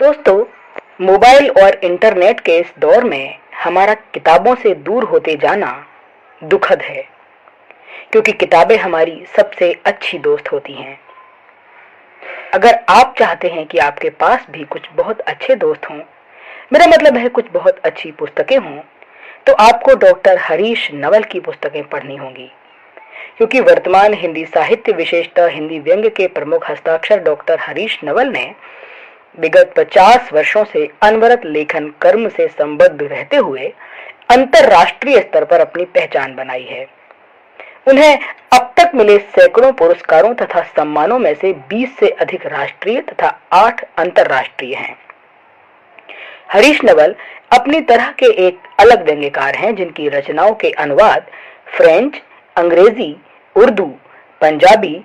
दोस्तों, मोबाइल और इंटरनेट के इस दौर में हमारा किताबों से दूर होते जाना दुखद है, क्योंकि किताबें हमारी सबसे अच्छी दोस्त होती हैं। अगर आप चाहते हैं कि आपके पास भी कुछ बहुत अच्छे दोस्त हों, मेरा मतलब है कुछ बहुत अच्छी पुस्तकें हों, तो आपको डॉक्टर हरीश नवल की पुस्तकें पढ़नी होंगी, क्योंकि वर्तमान हिंदी साहित्य, विशेषतः हिंदी व्यंग्य के प्रमुख हस्ताक्षर डॉक्टर हरीश नवल ने विगत 50 वर्षों से अनवरत लेखन कर्म से संबद्ध रहते हुए अंतर्राष्ट्रीय स्तर पर अपनी पहचान बनाई है। उन्हें अब तक मिले सैकड़ों पुरस्कारों तथा सम्मानों में से 20 से अधिक राष्ट्रीय तथा 8 अंतर्राष्ट्रीय हैं। हरीश नवल अपनी तरह के एक अलग व्यंग्यकार हैं, जिनकी रचनाओं के अनुवाद फ्रेंच, अंग्रेजी, उर्दू, पंजाबी,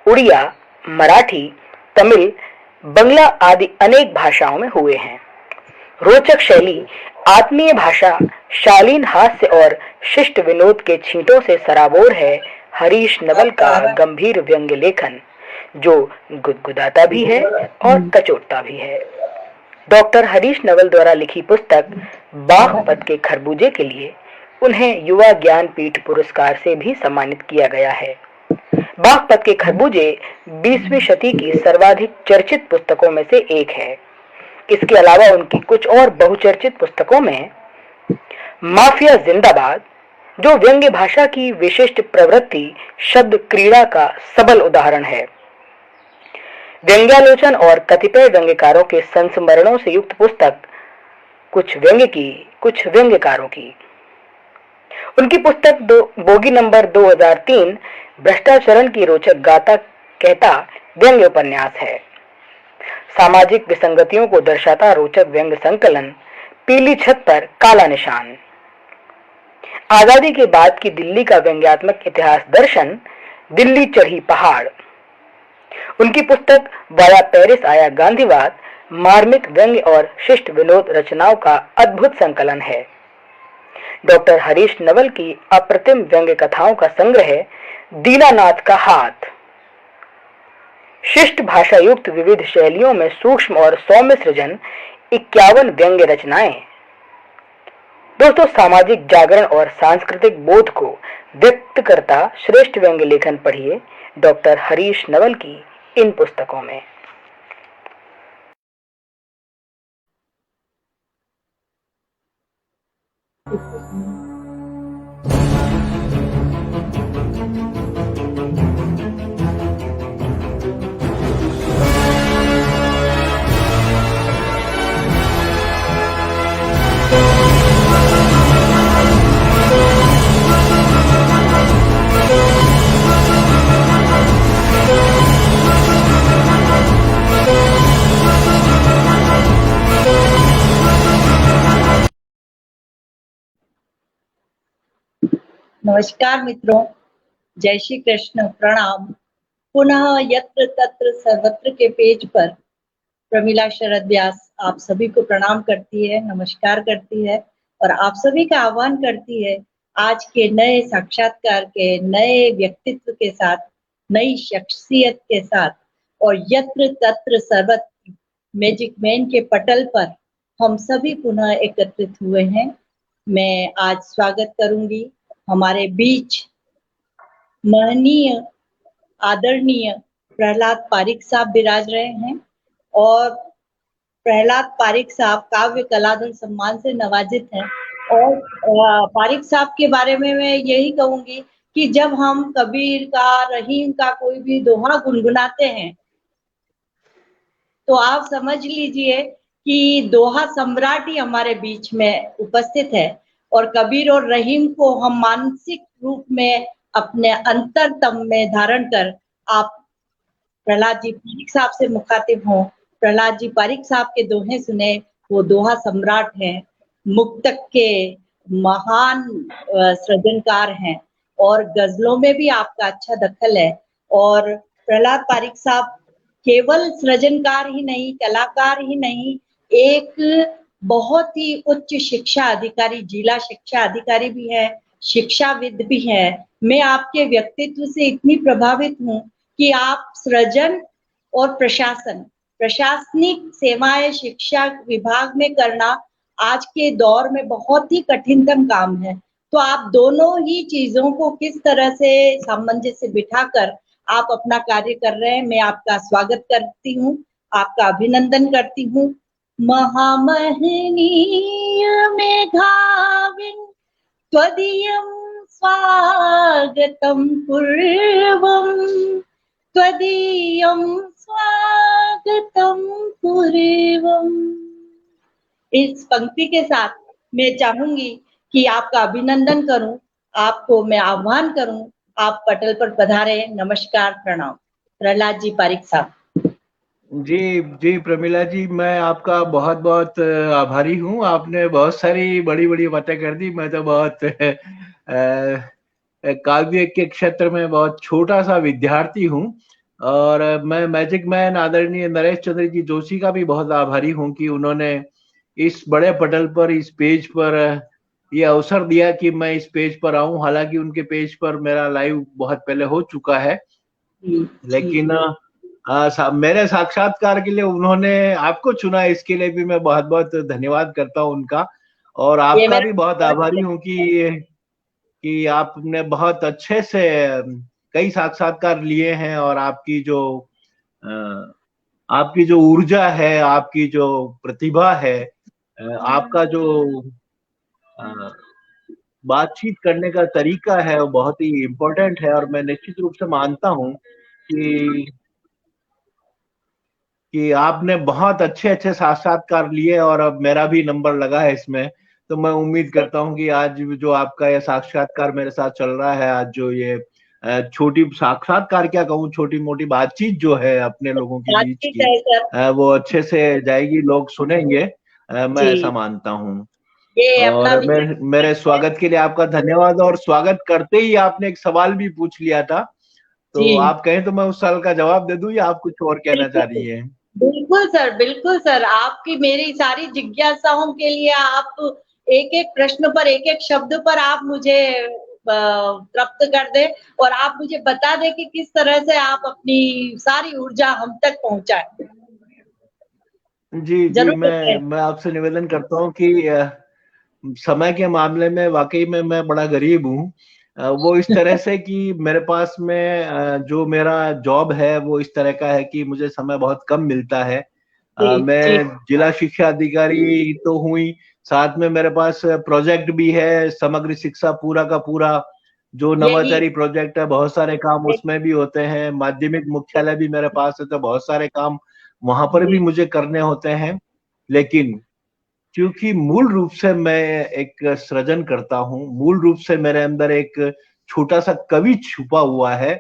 उड़िया, मराठी, तमिल, बंगला आदि अनेक भाषाओं में हुए हैं। रोचक शैली, आत्मीय भाषा, शालीन हास्य और शिष्ट विनोद के छींटों से सराबोर है हरीश नवल का गंभीर व्यंग्य लेखन, जो गुदगुदाता भी है और कचोटता भी है। डॉक्टर हरीश नवल द्वारा लिखी पुस्तक बागपत के खरबूजे के लिए उन्हें युवा ज्ञानपीठ पुरस्कार से भी सम्मानित किया गया है। बागपत के खरबूजे 20वीं शती की सर्वाधिक चर्चित पुस्तकों में से एक है। इसके अलावा उनकी कुछ और बहुचर्चित पुस्तकों में माफिया जिंदाबाद, जो व्यंग्य भाषा की विशिष्ट प्रवृत्ति शब्द क्रीड़ा का सबल उदाहरण है, व्यंग्यालोचन और कतिपय व्यंग्यकारों के संस्मरणों से युक्त पुस्तक कुछ व्यंग्य की, कुछ व्यंग्यकारों की। उनकी पुस्तक बोगी नंबर 2003 भ्रष्टाचरण की रोचक गाथा कहता व्यंग्य उपन्यास है। सामाजिक विसंगतियों को दर्शाता रोचक व्यंग्य संकलन पीली छत पर काला निशान। आजादी के बाद की दिल्ली का व्यंग्यात्मक इतिहास दर्शन दिल्ली चढ़ी पहाड़। उनकी पुस्तक वाया पेरिस आया गांधीवाद मार्मिक व्यंग्य और शिष्ट विनोद रचनाओं का अद्भुत संकलन है। डॉक्टर हरीश नवल की अप्रतिम व्यंग्य कथाओं का संग्रह दीनानाथ का हाथ। शिष्ट भाषा युक्त विविध शैलियों में सूक्ष्म और सौम्य सृजन 51 व्यंग्य रचनाएं। दोस्तों, सामाजिक जागरण और सांस्कृतिक बोध को व्यक्त करता श्रेष्ठ व्यंग्य लेखन पढ़िए डॉक्टर हरीश नवल की इन पुस्तकों में। नमस्कार मित्रों, जय श्री कृष्ण, प्रणाम। पुनः यत्र तत्र सर्वत्र के पेज पर प्रमिला शरद व्यास आप सभी को प्रणाम करती है, नमस्कार करती है और आप सभी का आह्वान करती है आज के नए साक्षात्कार के नए व्यक्तित्व के साथ, नई शख्सियत के साथ और यत्र तत्र सर्वत्र मैजिक मैन के पटल पर हम सभी पुनः एकत्रित हुए हैं। मैं आज स्वागत करूंगी हमारे बीच महनीय आदरणीय प्रहलाद पारिक साहब विराज रहे हैं और प्रहलाद पारिक साहब काव्य कलाधन सम्मान से नवाजित हैं। और पारिक साहब के बारे में मैं यही कहूंगी कि जब हम कबीर का, रहीम का कोई भी दोहा गुनगुनाते हैं तो आप समझ लीजिए कि दोहा सम्राट ही हमारे बीच में उपस्थित है और कबीर और रहीम को हम मानसिक रूप में अपने अंतरतम में धारण कर आप प्रहलाद जी पारिक साहब से मुखातिब हों। प्रहलाद जी पारिक साहब के दोहे सुने, वो दोहा सम्राट हैं, मुक्तक के महान सृजनकार हैं और गजलों में भी आपका अच्छा दखल है। और प्रहलाद पारिक साहब केवल सृजनकार ही नहीं, कलाकार ही नहीं, एक बहुत ही उच्च शिक्षा अधिकारी, जिला शिक्षा अधिकारी भी है, शिक्षाविद भी है। मैं आपके व्यक्तित्व से इतनी प्रभावित हूँ कि आप सृजन और प्रशासन प्रशासनिक सेवाएं शिक्षा विभाग में करना आज के दौर में बहुत ही कठिनतम काम है। तो आप दोनों ही चीजों को किस तरह से सामंजस्य बिठाकर आप अपना कार्य कर रहे हैं, मैं आपका स्वागत करती हूँ, आपका अभिनंदन करती हूँ। महामहनीय मेधाविन् त्वदीयं स्वागतं पूर्वम्, त्वदीयं स्वागतं पूर्वम्। इस पंक्ति के साथ मैं चाहूंगी कि आपका अभिनंदन करूं, आपको मैं आह्वान करूं, आप पटल पर पधारे। नमस्कार, प्रणाम। प्रहलाद जी पारिक साहब। जी जी प्रमिला जी, मैं आपका बहुत बहुत आभारी हूँ। आपने बहुत सारी बड़ी बड़ी बातें कर दी। मैं तो बहुत काव्य के क्षेत्र में बहुत छोटा सा विद्यार्थी हूँ, और मैं मैजिक मैन आदरणीय नरेश चंद्र जी जोशी का भी बहुत आभारी हूँ कि उन्होंने इस बड़े पटल पर, इस पेज पर ये अवसर दिया कि मैं इस पेज पर आऊं। हालांकि उनके पेज पर मेरा लाइव बहुत पहले हो चुका है, लेकिन मेरे साक्षात्कार के लिए उन्होंने आपको चुना, इसके लिए भी मैं बहुत बहुत धन्यवाद करता हूँ उनका। और आपका भी बहुत आभारी हूँ कि आपने बहुत अच्छे से कई साक्षात्कार लिए हैं, और आपकी जो ऊर्जा है, आपकी जो प्रतिभा है, आपका जो बातचीत करने का तरीका है, वो बहुत ही इम्पोर्टेंट है। और मैं निश्चित रूप से मानता हूँ कि आपने बहुत अच्छे अच्छे साक्षात्कार लिए, और अब मेरा भी नंबर लगा है इसमें। तो मैं उम्मीद करता हूँ कि आज जो आपका ये साक्षात्कार मेरे साथ चल रहा है, आज जो ये छोटी साक्षात्कार क्या कहूँ, छोटी मोटी बातचीत जो है अपने लोगों के बीच की, वो अच्छे से जाएगी, लोग सुनेंगे, मैं ऐसा मानता हूँ। और मेरे स्वागत के लिए आपका धन्यवाद। और स्वागत करते ही आपने एक सवाल भी पूछ लिया था, तो आप कहें तो मैं उस सवाल का जवाब दे दूं, या आप कुछ और कहना चाह रही हैं? बिल्कुल सर, बिल्कुल सर। आपकी मेरी सारी जिज्ञासाओं के लिए आप एक एक प्रश्न पर, एक एक शब्द पर आप मुझे तृप्त कर दे, और आप मुझे बता दे कि किस तरह से आप अपनी सारी ऊर्जा हम तक पहुंचाए। जी जी, मैं आपसे निवेदन करता हूँ कि समय के मामले में वाकई में मैं बड़ा गरीब हूँ। वो इस तरह से कि मेरे पास में जो मेरा जॉब है वो इस तरह का है कि मुझे समय बहुत कम मिलता है। मैं जिला शिक्षा अधिकारी तो हुई, साथ में मेरे पास प्रोजेक्ट भी है, समग्र शिक्षा पूरा का पूरा जो नवाचारी प्रोजेक्ट है, बहुत सारे काम उसमें भी होते हैं। माध्यमिक मुख्यालय भी मेरे पास है, तो बहुत सारे काम वहां पर भी मुझे करने होते हैं। लेकिन क्योंकि मूल रूप से मैं एक सृजन करता हूँ, मूल रूप से मेरे अंदर एक छोटा सा कवि छुपा हुआ है,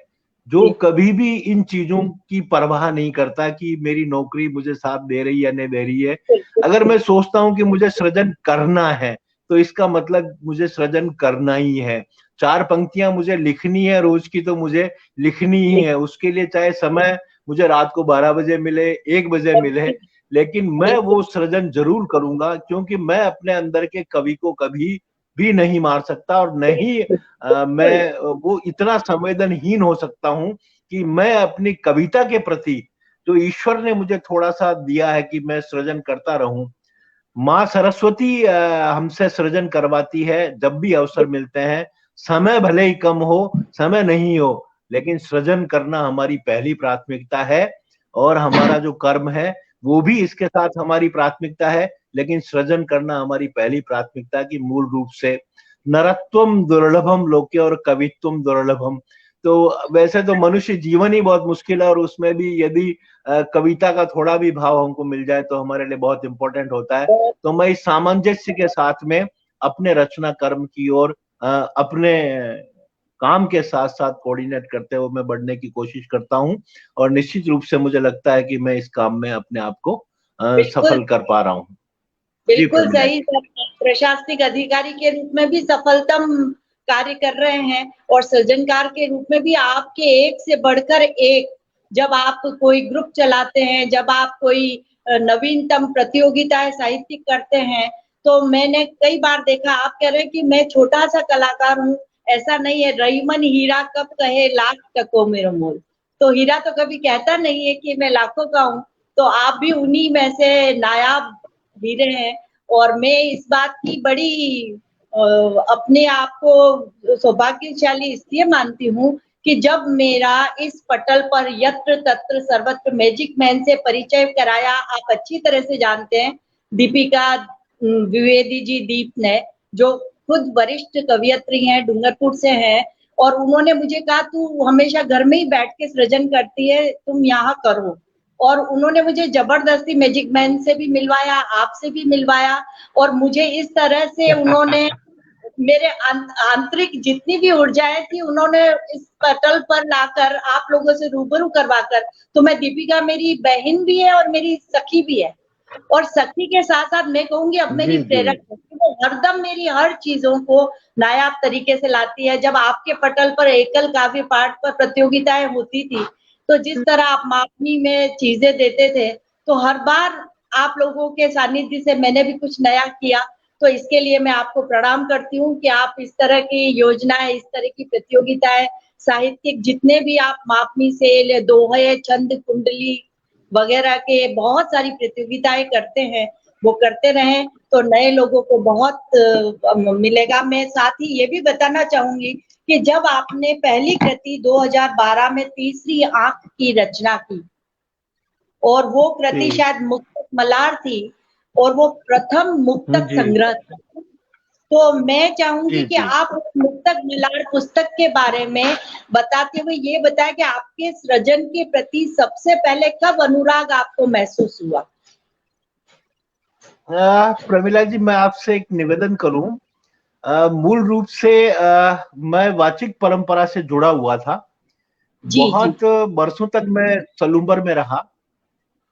जो कभी भी इन चीजों की परवाह नहीं करता कि मेरी नौकरी मुझे साथ दे रही है नहीं दे रही है। अगर मैं सोचता हूँ कि मुझे सृजन करना है, तो इसका मतलब मुझे सृजन करना ही है। 4 पंक्तियां मुझे लिखनी है रोज की, तो मुझे लिखनी ही है। उसके लिए चाहे समय मुझे रात को 12 बजे मिले, 1 बजे मिले, लेकिन मैं वो सृजन जरूर करूंगा, क्योंकि मैं अपने अंदर के कवि को कभी भी नहीं मार सकता, और नहीं मैं वो इतना संवेदनहीन हो सकता हूं कि मैं अपनी कविता के प्रति जो ईश्वर ने मुझे थोड़ा सा दिया है कि मैं सृजन करता रहूं। माँ सरस्वती हमसे सृजन करवाती है जब भी अवसर मिलते हैं। समय भले ही कम हो, समय नहीं हो, लेकिन सृजन करना हमारी पहली प्राथमिकता है। और हमारा जो कर्म है वो भी इसके साथ हमारी प्राथमिकता है, लेकिन सृजन करना हमारी पहली प्राथमिकता की मूल रूप से। नरत्वम दुर्लभम लोके और कवित्वम दुर्लभम। तो वैसे तो मनुष्य जीवन ही बहुत मुश्किल है, और उसमें भी यदि कविता का थोड़ा भी भाव हमको मिल जाए तो हमारे लिए बहुत इंपॉर्टेंट होता है। तो मैं इस सामंजस्य के साथ में अपने रचना कर्म की ओर अपने काम के साथ साथ कोऑर्डिनेट करते हुए मैं बढ़ने की कोशिश करता हूं, और निश्चित रूप से मुझे लगता है कि मैं इस काम में अपने आप को सफल कर पा रहा हूँ। बिल्कुल सही सर। प्रशासनिक अधिकारी के रूप में भी सफलतम कार्य कर रहे हैं, और सृजनकार के रूप में भी आपके एक से बढ़कर एक। जब आप कोई ग्रुप चलाते हैं, जब आप कोई नवीनतम प्रतियोगिताएं साहित्यिक करते हैं, तो मैंने कई बार देखा, आप कह रहे हैं कि मैं छोटा सा कलाकार हूँ, ऐसा नहीं है। रईमन हीरा कब कहे लाख टको मेरा मोल। तो हीरा तो कभी कहता नहीं है कि मैं लाखों का हूँ। तो आप भी उन्हीं में से नायाब हीरे हैं। और मैं इस बात की बड़ी अपने आप को सौभाग्यशाली इसलिए मानती हूँ कि जब मेरा इस पटल पर यत्र तत्र सर्वत्र मैजिक मैन से परिचय कराया, आप अच्छी तरह से जानते हैं, दीपिका द्विवेदी जी दीप ने, जो खुद वरिष्ठ कवियत्री हैं, डूंगरपुर से हैं, और उन्होंने मुझे कहा तू हमेशा घर में ही बैठ के सृजन करती है, तुम यहाँ करो। और उन्होंने मुझे जबरदस्ती मैजिक मैन से भी मिलवाया, आपसे भी मिलवाया, और मुझे इस तरह से उन्होंने मेरे आंतरिक जितनी भी ऊर्जाएं थी उन्होंने इस पटल पर लाकर आप लोगों से रूबरू करवाकर, तो मैं दीपिका मेरी बहन भी है और मेरी सखी भी है, और सखी के साथ साथ मैं कहूंगी अब मेरी प्रेरक है। वो हरदम मेरी हर चीजों को नायाब तरीके से लाती है। जब आपके पटल पर एकल काव्य पाठ पर प्रतियोगिताएं होती थी, तो जिस तरह आप मापनी में चीजें देते थे, तो हर बार आप लोगों के सानिध्य से मैंने भी कुछ नया किया। तो इसके लिए मैं आपको प्रणाम करती हूँ कि आप इस तरह की योजनाएं, इस तरह की प्रतियोगिताएं, साहित्यिक जितने भी आप मापनी से दोहे, छंद, कुंडली वगैरह के बहुत सारी प्रतियोगिताएं करते हैं, वो करते रहें तो नए लोगों को बहुत मिलेगा। मैं साथ ही ये भी बताना चाहूंगी कि जब आपने पहली कृति 2012 में तीसरी आंख की रचना की, और वो कृति शायद मुक्तक मलार थी, और वो प्रथम मुक्तक संग्रह था, तो मैं चाहूंगी कि आप मुक्तक मलार पुस्तक के बारे में बताते हुए ये बताएं कि आपके सृजन के प्रति सबसे पहले कब अनुराग आपको महसूस हुआ? प्रमिला जी, मैं आपसे एक निवेदन करूं। मूल रूप से मैं वाचिक परंपरा से जुड़ा हुआ था। बहुत वर्षों तक मैं सलूम्बर में रहा,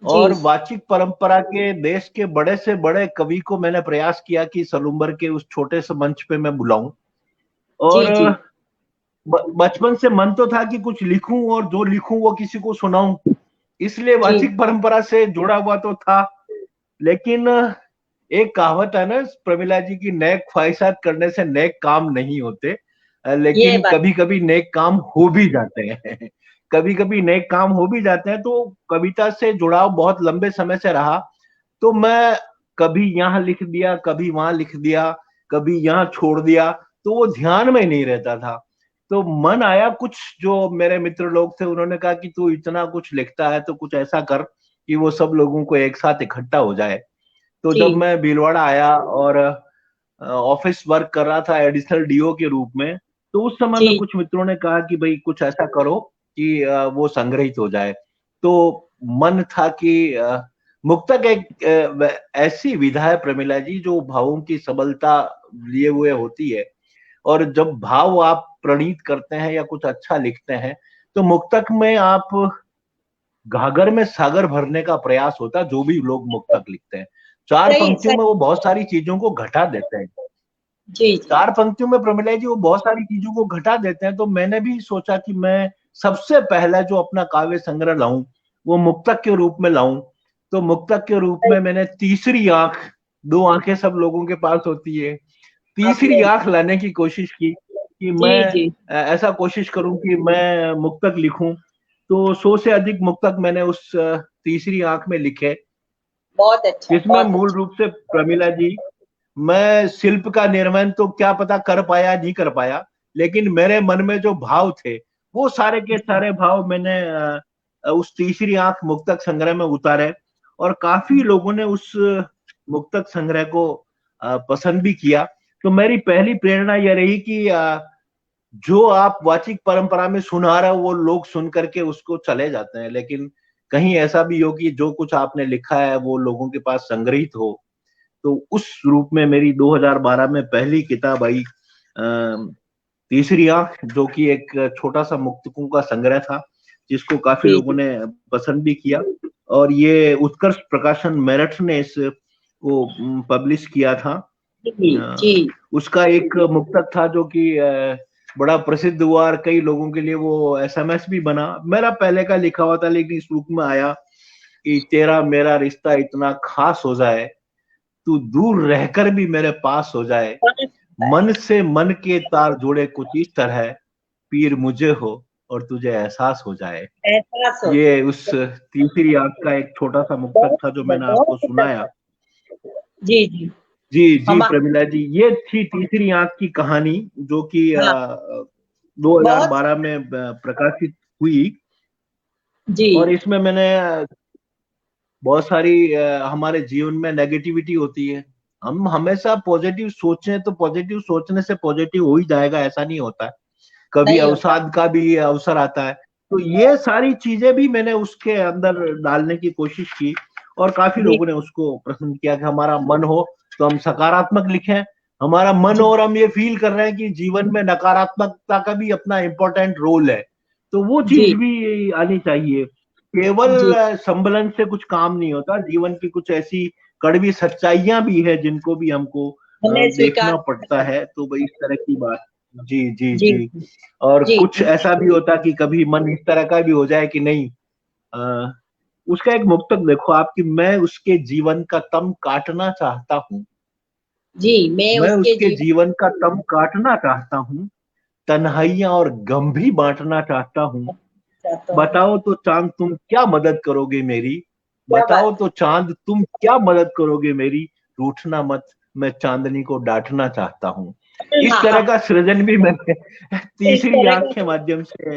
और वाचिक परंपरा के देश के बड़े से बड़े कवि को मैंने प्रयास किया कि सलूम्बर के उस छोटे से मंच पे मैं बुलाऊं। और बचपन से मन तो था कि कुछ लिखूं, और जो लिखूं वो किसी को सुनाऊं, इसलिए वाचिक परंपरा से जुड़ा हुआ तो था। लेकिन एक कहावत है ना प्रमिला जी की, नेक ख्वाहिशात करने से नेक काम नहीं होते, लेकिन कभी कभी नेक काम हो भी जाते हैं। कभी कभी नेक काम हो भी जाते हैं। तो कविता से जुड़ाव बहुत लंबे समय से रहा, तो मैं कभी यहाँ लिख दिया, कभी वहां लिख दिया, कभी यहाँ छोड़ दिया, तो वो ध्यान में नहीं रहता था। तो मन आया, कुछ जो मेरे मित्र लोग थे उन्होंने कहा कि तू इतना कुछ लिखता है तो कुछ ऐसा कर कि वो सब लोगों को एक साथ इकट्ठा हो जाए। तो जब मैं भीलवाड़ा आया और ऑफिस वर्क कर रहा था एडिशनल डीओ के रूप में, तो उस समय में कुछ मित्रों ने कहा कि भाई कुछ ऐसा करो कि वो संग्रहित हो जाए। तो मन था कि मुक्तक एक ऐसी विधा है प्रमिला जी, जो भावों की सबलता लिए हुए होती है, और जब भाव आप प्रणीत करते हैं या कुछ अच्छा लिखते हैं, तो मुक्तक में आप घाघर में सागर भरने का प्रयास होता है। जो भी लोग मुक्तक लिखते हैं, चार पंक्तियों में वो बहुत सारी चीजों को घटा देते हैं। चार पंक्तियों में प्रमिला जी वो बहुत सारी चीजों को घटा देते हैं। तो मैंने भी सोचा कि मैं सबसे पहला जो अपना काव्य संग्रह लाऊं वो मुक्तक के रूप में लाऊं। तो मुक्तक के रूप में मैंने तीसरी आंख, दो आंखें सब लोगों के पास होती है, तीसरी आंख लाने की कोशिश की कि मैं ऐसा कोशिश करूं कि मैं मुक्तक लिखूं। तो 100 से अधिक मुक्तक मैंने उस तीसरी आंख में लिखे। बहुत अच्छा। इसमें मूल रूप से प्रमिला जी, मैं शिल्प का निर्माण तो क्या पता कर पाया नहीं कर पाया, लेकिन मेरे मन में जो भाव थे वो सारे के सारे भाव मैंने उस तीसरी आंख मुक्तक संग्रह में उतारे, और काफी लोगों ने उस मुक्तक संग्रह को पसंद भी किया। तो मेरी पहली प्रेरणा यह रही कि जो आप वाचिक परंपरा में सुना रहे हो वो लोग सुन करके उसको चले जाते हैं, लेकिन कहीं ऐसा भी हो कि जो कुछ आपने लिखा है वो लोगों के पास संग्रहित हो। तो उस रूप में मेरी 2012 में पहली किताब आई तीसरी आंख, जो कि एक छोटा सा मुक्तकों का संग्रह था, जिसको काफी लोगों ने पसंद भी किया। और ये उत्कर्ष प्रकाशन मेरठ ने इसको पब्लिश किया था। उसका एक मुक्तक था जो कि बड़ा प्रसिद्ध हुआ, और कई लोगों के लिए वो एसएमएस भी बना। मेरा पहले का लिखा हुआ था, लेकिन इस रूप में आया कि तेरा मेरा रिश्ता इतना खास हो जाए, तू दूर रहकर भी मेरे पास हो जाए, मन से मन के तार जोड़े कुछ इस तरह, पीर मुझे हो और तुझे एहसास हो जाए। एहसास हो ये जाए। उस तीसरी आंख का एक छोटा सा मुक्तक बहुत था जो सुंदर, मैंने बहुत आपको सुंदर सुनाया। सर। जी जी। जी जी हम प्रमिला जी, ये थी तीसरी आंख की कहानी जो कि हाँ, बहुत 2012 में प्रकाशित हुई। जी और इसमें मैंने बहुत सारी हमारे जीवन में नेगेटिविटी होती है। हम हमेशा पॉजिटिव सोचें तो पॉजिटिव सोचने से पॉजिटिव हो ही जाएगा, ऐसा नहीं होता है। कभी नहीं होता। अवसाद का भी अवसर आता है। तो ये सारी चीजें भी मैंने उसके अंदर डालने की कोशिश की और काफी जी लोगों ने उसको पसंद किया कि हमारा मन हो तो हम सकारात्मक लिखें, हमारा मन जी और हम ये फील कर रहे हैं कि जीवन में नकारात्मकता का भी अपना इम्पोर्टेंट रोल है, तो वो चीज जी भी आनी चाहिए। केवल जी। संबलन से कुछ काम नहीं होता, जीवन की कुछ ऐसी कड़वी सच्चाइयां भी है जिनको भी हमको हमने देखना स्वीकार पड़ता किया। है। तो भाई इस तरह की बात। जी जी जी जी। और जी कुछ ऐसा भी होता कि कभी मन इस तरह का भी हो जाए कि नहीं, अ, उसका एक मुक्तक देखो आपकी, मैं उसके जीवन का तम काटना चाहता हूँ। जी। मैं मैं उसके उसके जीवन जीवन का तम काटना चाहता हूँ, तन्हाइयां और गम भी बांटना चाहता हूँ। चाहता हूँ। बताओ तो चांद तुम क्या मदद करोगे मेरी, क्या बताओ बात तो चांद तुम क्या मदद करोगे मेरी, रूठना मत, मैं चांदनी को डांटना चाहता हूँ। है। इस हाँ तरह हाँ। का सृजन भी मैंने इस तीसरी तरह आंख का के माध्यम से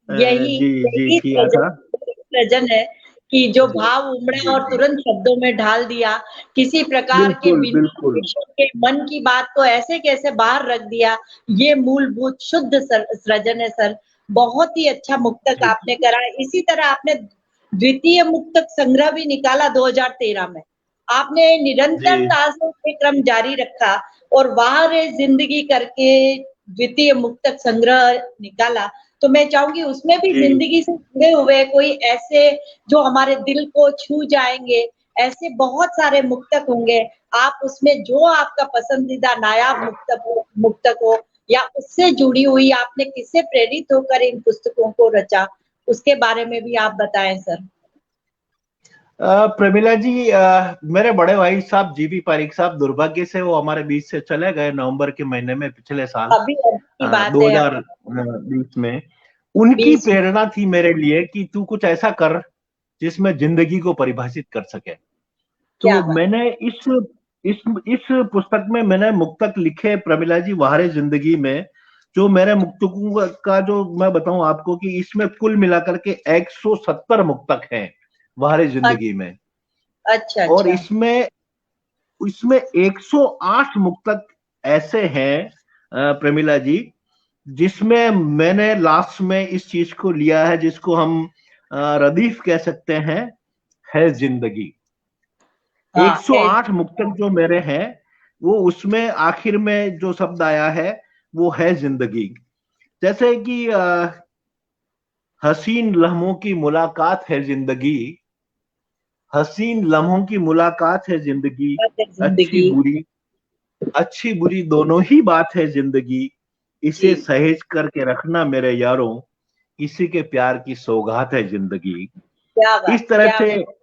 यही जी जी यही किया था। सृजन है कि जो जी भाव उमड़ा जी और जी। तुरंत शब्दों में ढाल दिया, किसी प्रकार के बिल्कुल बिना बिल्कुल। विषय के मन की बात को ऐसे कैसे बाहर रख दिया, ये मूलभूत शुद्ध सृजन है सर। बहुत ही अच्छा मुक्तक जी आपने करा। इसी तरह आपने द्वितीय मुक्तक संग्रह भी निकाला 2013 में। आपने जी निरंतरता से ये क्रम जारी रखा और बाहर जिंदगी करके द्वितीय मुक्तक संग्रह निकाला। तो मैं चाहूंगी उसमें भी जी जिंदगी से जुड़े हुए कोई ऐसे जो हमारे दिल को छू जाएंगे, ऐसे बहुत सारे मुक्तक होंगे। आप उसमें जो आपका पसंदीदा नायाब मुक्तक हो या उससे जुड़ी हुई आपने किससे प्रेरित होकर इन पुस्तकों को रचा, उसके बारे में भी आप बताएं सर। प्रमिला जी, मेरे बड़े भाई साहब जीबी पारिक साहब, दुर्भाग्य से वो हमारे बीच से चले गए नवंबर के महीने में पिछले साल अभी की बात है। 2020 में। उनकी 20 प्रेरणा थी मेरे लिए कि तू कुछ ऐसा कर जिसमें जिंदगी को परिभाषित कर सके। क्या तो बात। मैंने इस पुस्तक में मैंने मुक्तक लिखे प्रमिला जी, वहारे जिंदगी में। जो मेरे मुक्तकों का जो मैं बताऊं आपको कि इसमें कुल मिलाकर के 170 मुक्तक हैं वहारे जिंदगी में। अच्छा और अच्छा। इसमें इसमें 108 मुक्तक ऐसे हैं प्रमिला जी, जिसमें मैंने लास्ट में इस चीज को लिया है जिसको हम रदीफ कह सकते हैं, है जिंदगी। हाँ है। 108 मुक्तक जो मेरे हैं, वो उसमें आखिर में जो शब्द आया है वो है जिंदगी। जैसे कि हसीन लम्हों की मुलाकात है जिंदगी, हसीन लम्हों की मुलाकात है जिंदगी, अच्छी जिंदगी। बुरी, अच्छी बुरी दोनों ही बात है जिंदगी, जी। इसे सहेज करके रखना मेरे यारों, इसी के प्यार की सौगात है जिंदगी। क्या बात, इस तरह क्या से बात।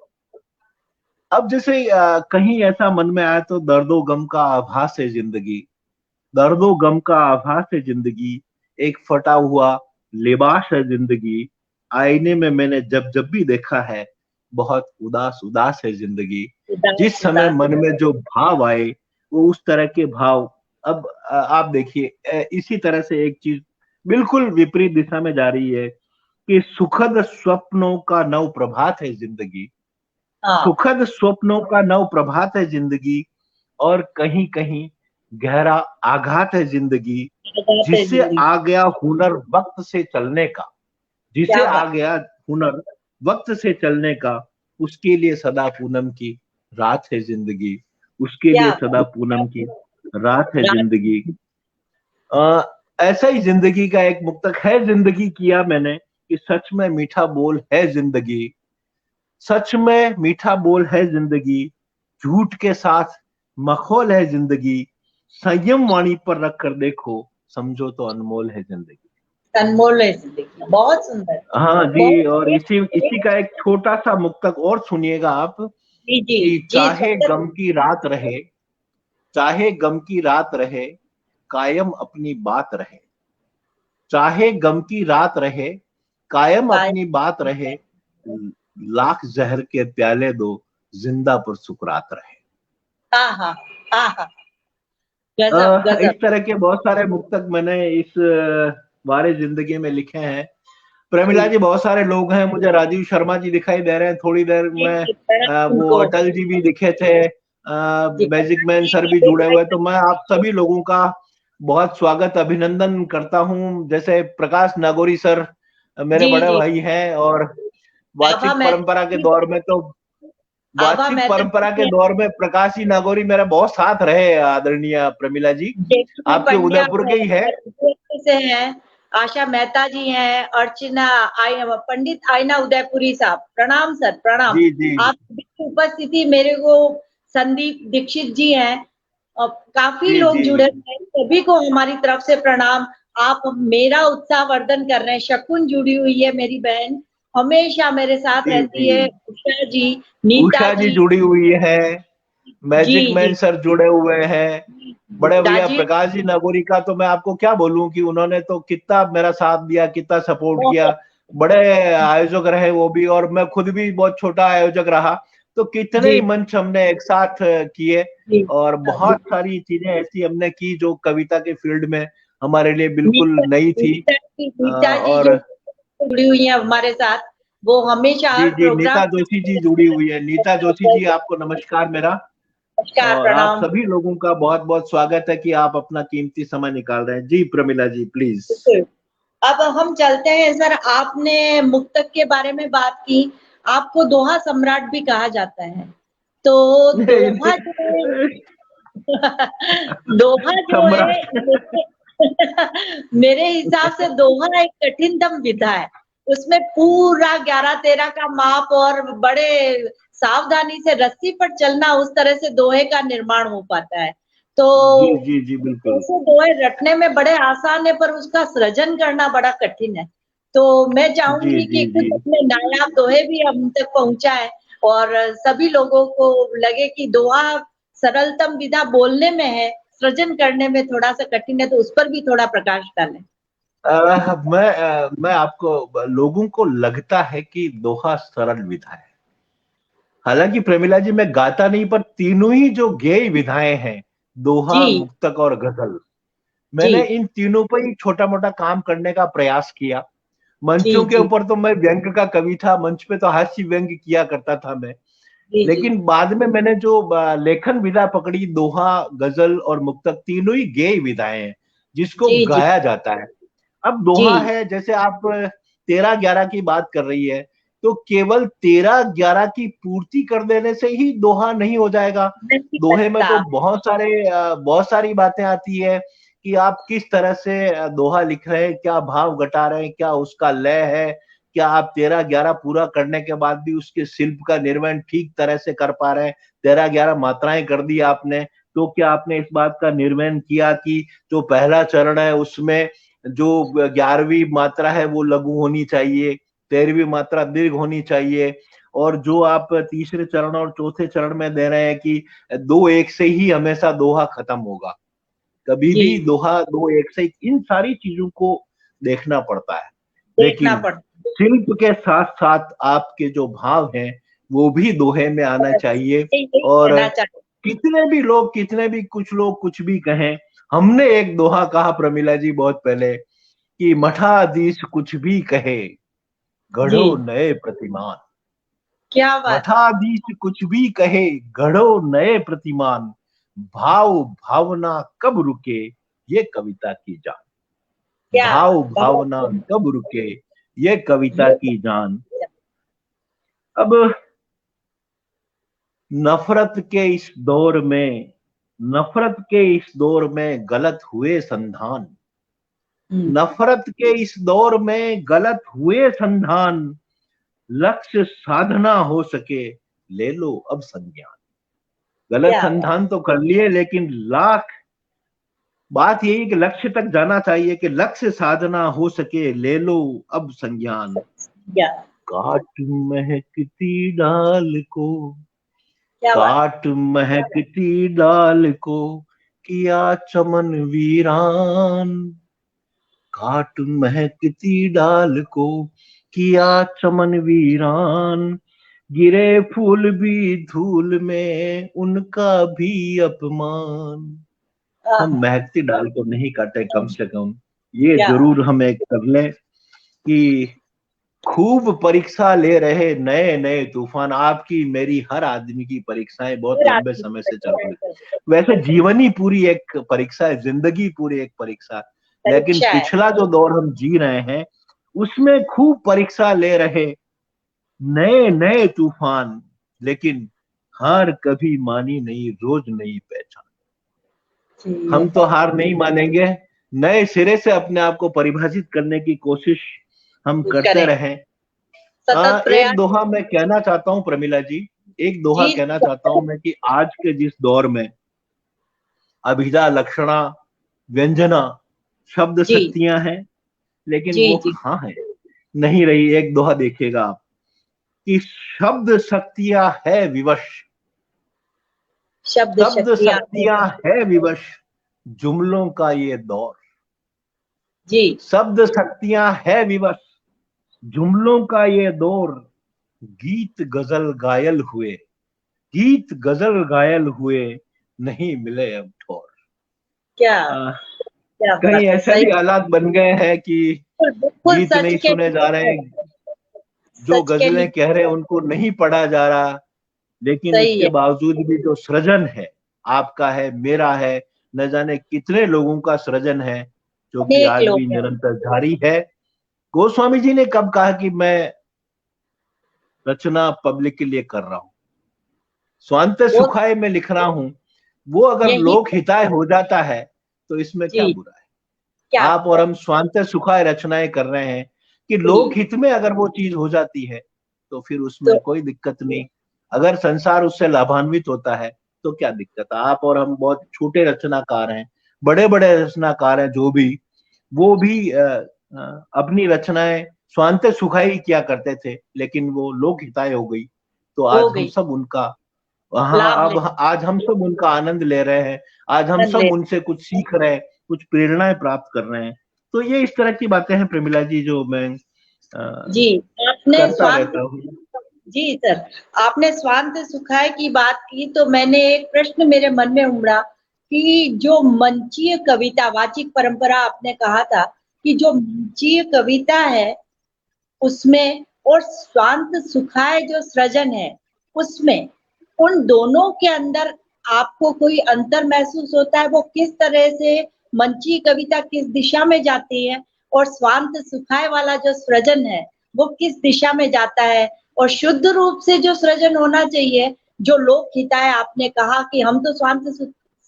अब जैसे कहीं ऐसा मन में आया तो दर्दो गम का आभास है जिंदगी, दर्दो गम का आभास है जिंदगी, एक फटा हुआ लिबास है जिंदगी, आईने में मैंने जब जब भी देखा है, बहुत उदास उदास है जिंदगी। उदास जिस समय उदास। मन में जो भाव आए वो उस तरह के भाव। अब आप देखिए, इसी तरह से एक चीज बिल्कुल विपरीत दिशा में जा रही है कि सुखद स्वप्नों का नव प्रभात है जिंदगी, हाँ। सुखद स्वप्नों का नव प्रभात है जिंदगी, और कहीं कहीं गहरा आघात है जिंदगी, लगाते हैं जिससे जिंदगी। आ गया हुनर वक्त से चलने का, जिसे क्या आ बात। गया हुनर वक्त से चलने का, उसके लिए सदा पूनम की रात है जिंदगी, उसके क्या लिए बात। सदा पूनम की रात है रात। जिंदगी। ऐसा ही जिंदगी का एक मुक्तक है जिंदगी किया मैंने कि सच में मीठा बोल है जिंदगी, सच में मीठा बोल है जिंदगी, झूठ के साथ मखौल है जिंदगी, संयम वाणी पर रख कर देखो, समझो तो अनमोल है जिंदगी। अनमोल है जिंदगी। बहुत सुंदर। हाँ जी, और बहुत इसी इसी का एक छोटा सा मुक्तक और सुनिएगा आप जी जी। कि जी चाहे स्वागत। गम की रात रहे, चाहे गम की रात रहे, कायम अपनी बात रहे, चाहे गम की रात रहे, कायम काय अपनी बात रहे, लाख जहर के प्याले दो, जिंदा पर सुकरात रहे। हाँ हाँ हाँ हाँ, गजब इस गजब। तरह के बहुत सारे मुक्तक मैंने इस बारे जिंदगी में लिखे हैं। प्रमिला जी जी, बहुत सारे लोग हैं, मुझे राजीव शर्मा जी दिखाई दे रहे हैं, थोड़ी देर जी में जी, प्रणाम वो उनको। अटल जी भी दिखे थे, जी मैजिक प्रणाम मैन जी, सर भी जुड़े हुए, तो मैं आप सभी लोगों का बहुत स्वागत अभिनंदन करता हूं। जैसे प्रकाश नागोरी सर मेरे जी बड़े जी, भाई हैं, और आभा वाचिक मेहता परंपरा के जी, दौर में तो आभा वाचिक मेहता परंपरा के जी, दौर में प्रकाश जी नागौरी मेरा बहुत साथ रहे, आदरणीय प्रमिला जी, जेपी आपके पंड्या उदयपुर है, के ही है। उदयपुर से हैं, आशा मेहता जी हैं, अर्चना पंडित आयना उदयपुरी साहब, प्रणाम सर प्रणाम। जी जी आप की उपस्थिति मेरे को, संदीप दीक्षित जी हैं, काफी जी लोग जी जुड़े हैं, सभी को हमारी तरफ से प्रणाम। आप मेरा उत्साह वर्धन कर रहे हैं। शकुन जुड़ी हुई है मेरी बहन, हमेशा मेरे साथ जी रहती जी, है। उषा जी, नीता उषा जी जी, जुड़ी हुई है, जी मैजिक जी, मैन सर जुड़े हुए हैं, बड़े भैया राजीव, प्रकाश जी नागौरी का तो मैं आपको क्या बोलूं कि उन्होंने तो कितना मेरा साथ दिया, कितना सपोर्ट किया, बहुत, बड़े आयोजक रहे वो भी, और मैं खुद भी बहुत छोटा आयोजक रहा, तो कितने जी ही मंच हमने एक साथ किए, जी, और हाँ जी। बहुत सारी चीजें ऐसी हमने की जो कविता के फील्ड में हमारे लिए बिल्कुल नीता नई थी। नीता जी जो और जुड़ी हुई है हमारे साथ, वो हमेशा जी हर जी, प्रोग्राम नीता में जोशी जी जुड़ी हुई है, नीता जोशी जी आपको नमस्कार मेरा, नमस्कार और आप प्रणाम। सभी लोगों का बहुत बहुत स्वागत है कि आप अपना कीमती समय निकाल रहे हैं। जी प्रमिला जी प्लीज। बिल्कुल। अब हम चलते हैं सर, आपने मुक्तक के बारे में बात की, आपको दोहा सम्राट भी कहा जाता है। तो दोहा जो है दोहा जो है सम्राट। मेरे हिसाब से दोहा एक कठिनतम विधा है। उसमें पूरा 11-13 का माप और बड़े सावधानी से रस्सी पर चलना, उस तरह से दोहे का निर्माण हो पाता है। तो जी जी जी बिल्कुल। ऐसे दोहे रटने में बड़े आसान है, पर उसका सृजन करना बड़ा कठिन है। तो मैं जी चाहूंगी जी कि जी कुछ अपने नायाब दोहे भी हम तक पहुंचाए, और सभी लोगों को लगे कि दोहा सरलतम विधा बोलने में है, सृजन करने में थोड़ा सा कठिन है, तो उस पर भी थोड़ा प्रकाश डालें। मैं आपको, लोगों को लगता है कि दोहा सरल विधा है, हालांकि प्रमिला जी मैं गाता नहीं, पर तीनों ही जो गेय विधाएं हैं, दोहा, जी मुक्तक और गजल, जी मैंने इन तीनों पर ही छोटा मोटा काम करने का प्रयास किया। जी मंचों के जी ऊपर तो मैं व्यंग का कवि था, मंच पे तो हास्य व्यंग किया करता था मैं, जी जी लेकिन बाद में मैंने जो लेखन विधा पकड़ी, दोहा, गजल और मुक्तक तीनों ही गेय विधाएं हैं जिसको जी जी गाया जाता है। अब दोहा जी, है, जैसे आप 13-11 की बात कर रही है, तो केवल 13-11 की पूर्ति कर देने से ही दोहा नहीं हो जाएगा। नहीं दोहे में बनता। तो बहुत सारी बातें आती है कि आप किस तरह से दोहा लिख रहे हैं, क्या भाव घटा रहे हैं, क्या उसका लय है, क्या आप 13-11 पूरा करने के बाद भी उसके शिल्प का निर्वहन ठीक तरह से कर पा रहे हैं। 13-11 मात्राएं कर दी आपने, तो क्या आपने इस बात का निर्वहन किया कि जो पहला चरण है उसमें जो 11वीं मात्रा है वो लघु होनी चाहिए, 13वीं मात्रा दीर्घ होनी चाहिए, और जो आप तीसरे चरण और चौथे चरण में दे रहे हैं कि 2-1 से ही हमेशा दोहा खत्म होगा, कभी जी भी जी, दोहा 2-1 से, इन सारी चीजों को देखना पड़ता है। देखना लेकिन पड़ता शिल्प के साथ साथ आपके जो भाव हैं वो भी दोहे में आना है। चाहिए। यही और कहना चाहिए। कितने भी कुछ लोग कुछ भी कहें, हमने एक दोहा कहा प्रमिला जी बहुत पहले कि मठाधीश कुछ भी कहे, जी, गढ़ो नए प्रतिमान। क्या बात है। मठाधीश कुछ भी कहे, गढ़ो नए प्रतिमान, भाव भावना कब रुके, ये कविता की जान। क्या बात, भाव बहुत भावना सुंदर। कब रुके, ये कविता ये की जान। अब नफरत के इस दौर में नफरत के इस दौर में गलत हुए संधान, हम्म, नफरत के इस दौर में गलत हुए संधान, लक्ष्य साधना हो सके, ले लो अब संज्ञान। गलत क्या बात, संधान तो कर लिए, लेकिन लाख बात यही कि लक्ष्य तक जाना चाहिए, कि लक्ष्य साधना हो सके, ले लो अब संज्ञान। क्या काट महकती डाल को, क्या बात, काट महकती डाल को, किया चमन वीरान। काट महकती डाल को किया चमन वीरान, गिरे फूल भी धूल में उनका भी अपमान। हम महकती डाल को नहीं काटे, कम से कम ये जरूर हम एक कर लें कि खूब परीक्षा ले रहे नए नए तूफान। आपकी मेरी हर आदमी की परीक्षाएं बहुत लंबे समय से चल रही है। वैसे जीवन ही पूरी एक परीक्षा है, जिंदगी पूरी एक परीक्षा है, लेकिन पिछला जो दौर हम जी रहे हैं उसमें खूब परीक्षा ले रहे नए नए तूफान, लेकिन हार कभी मानी नहीं, रोज नई पहचान। हम तो हार नहीं मानेंगे, नए सिरे से अपने आप को परिभाषित करने की कोशिश हम करते रहें। एक दोहा मैं कहना चाहता हूँ प्रमिला जी, एक दोहा कहना चाहता हूँ मैं कि आज के जिस दौर में अभिधा लक्षणा व्यंजना शब्द शक्तियां हैं, लेकिन वो कहाँ है, नहीं रही। एक दोहा देखिएगा आप कि शब्द शक्तियां है विवश, शब्द शक्तियां है विवश, जुमलों का ये दौर। जी, शब्द शक्तियां है विवश, जुमलों का ये दौर, गीत गजल घायल हुए, गीत गजल घायल हुए, नहीं मिले अब ठोर। क्या कहीं ऐसे भी हालात बन गए हैं कि गीत नहीं सुने जा रहे, जो गजलें कह रहे हैं उनको नहीं पढ़ा जा रहा, लेकिन इसके बावजूद भी जो सृजन है आपका है, मेरा है, न जाने कितने लोगों का सृजन है जो कि आज भी निरंतर जारी है। गोस्वामी जी ने कब कहा कि मैं रचना पब्लिक के लिए कर रहा हूं, स्वांत सुखाय में लिख रहा हूं, वो अगर लोक हिताय हो जाता है तो इसमें क्या बुरा है। आप और हम स्वांत सुखाय रचनाएं कर रहे हैं कि लोक हित में अगर वो चीज हो जाती है तो फिर उसमें कोई दिक्कत नहीं। अगर संसार उससे लाभान्वित होता है तो क्या दिक्कत है। आप और हम बहुत छोटे रचनाकार हैं, बड़े बड़े रचनाकार हैं जो भी, वो भी अपनी रचनाएं स्वांत सुखाई किया करते थे, लेकिन वो लोक हिताय हो गई तो आज हम सब उनका, हाँ, अब आज हम सब उनका आनंद ले रहे हैं, आज हम सब उनसे कुछ सीख रहे हैं, कुछ प्रेरणाएं प्राप्त कर रहे हैं। तो ये इस तरह की बातें हैं प्रमिला जी जो मैं जी आपने करता रहता हूँ। जी सर, आपने स्वांत सुखाय की बात की तो मैंने एक प्रश्न मेरे मन में उमड़ा कि जो मंचीय कविता, वाचिक परंपरा आपने कहा था कि जो मंचीय कविता है उसमें और स्वांत सुखाय जो सृजन है उसमें, उन दोनों के अंदर आपको कोई अंतर महसूस होता है? वो किस तरह से मंचीय कविता किस दिशा में जाती है और स्वांत सुखाय वाला जो सृजन है वो किस दिशा में जाता है? और शुद्ध रूप से जो सृजन होना चाहिए, जो लोक हिताय, आपने कहा कि हम तो स्वांत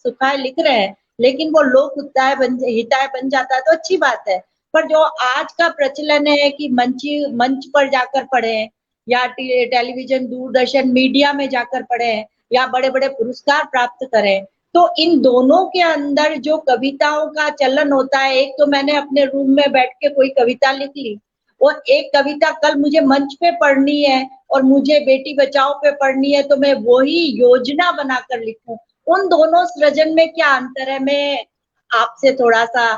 सुखाय लिख रहे हैं लेकिन वो लोक हिताय बन जाता है तो अच्छी बात है, पर जो आज का प्रचलन है कि मंच पर जाकर पढ़े या टेलीविजन दूरदर्शन मीडिया में जाकर पढ़े या बड़े बड़े पुरस्कार प्राप्त करें, तो इन दोनों के अंदर जो कविताओं का चलन होता है, एक तो मैंने अपने रूम में बैठ के कोई कविता लिख ली और एक कविता कल मुझे मंच पे पढ़नी है और मुझे बेटी बचाओ पे पढ़नी है तो मैं वही योजना बनाकर लिखूं। उन दोनों सृजन में क्या अंतर है? मैं आपसे थोड़ा सा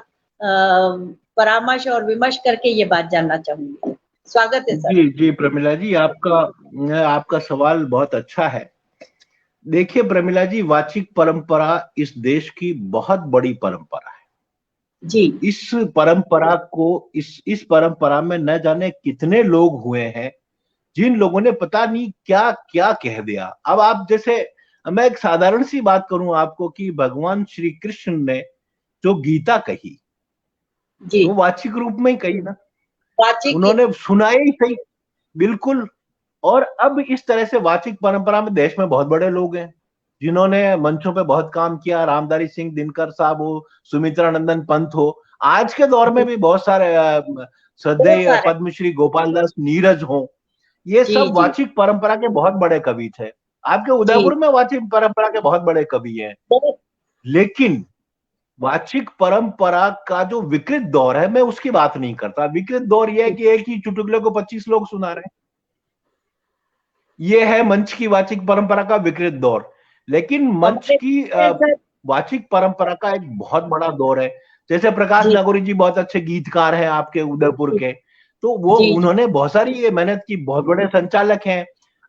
परामर्श और विमर्श करके ये बात जानना चाहूंगी। स्वागत है सर। जी जी प्रमिला जी, आपका सवाल बहुत अच्छा है। देखिए प्रमिला जी, वाचिक परंपरा इस देश की बहुत बड़ी परंपरा है जी। इस परंपरा को, इस परंपरा में न जाने कितने लोग हुए हैं जिन लोगों ने पता नहीं क्या क्या कह दिया। अब आप जैसे, मैं एक साधारण सी बात करूं आपको कि भगवान श्री कृष्ण ने जो गीता कही जी, वो वाचिक रूप में ही कही ना, वाचिक उन्होंने सुनाई ही सही, बिल्कुल। और अब इस तरह से वाचिक परंपरा में देश में बहुत बड़े लोग हैं जिन्होंने मंचों पे बहुत काम किया, रामधारी सिंह दिनकर साहब हो, सुमित्रा नंदन पंत हो, आज के दौर में भी बहुत सारे श्रद्धेय पद्मश्री गोपाल दास नीरज हो, ये सब वाचिक परंपरा के बहुत बड़े कवि थे। आपके उदयपुर में वाचिक परंपरा के बहुत बड़े कवि हैं, लेकिन वाचिक परंपरा का जो विकृत दौर है मैं उसकी बात नहीं करता। विकृत दौर यह है कि एक ही चुटकुले को 25 लोग सुना रहे हैं, ये है मंच की वाचिक परंपरा का विकृत दौर। लेकिन मंच की वाचिक परंपरा का एक बहुत बड़ा दौर है जैसे प्रकाश जी नागौरी जी बहुत अच्छे गीतकार हैं आपके उदयपुर के, तो वो जी उन्होंने बहुत सारी ये मेहनत की, बहुत बड़े संचालक हैं।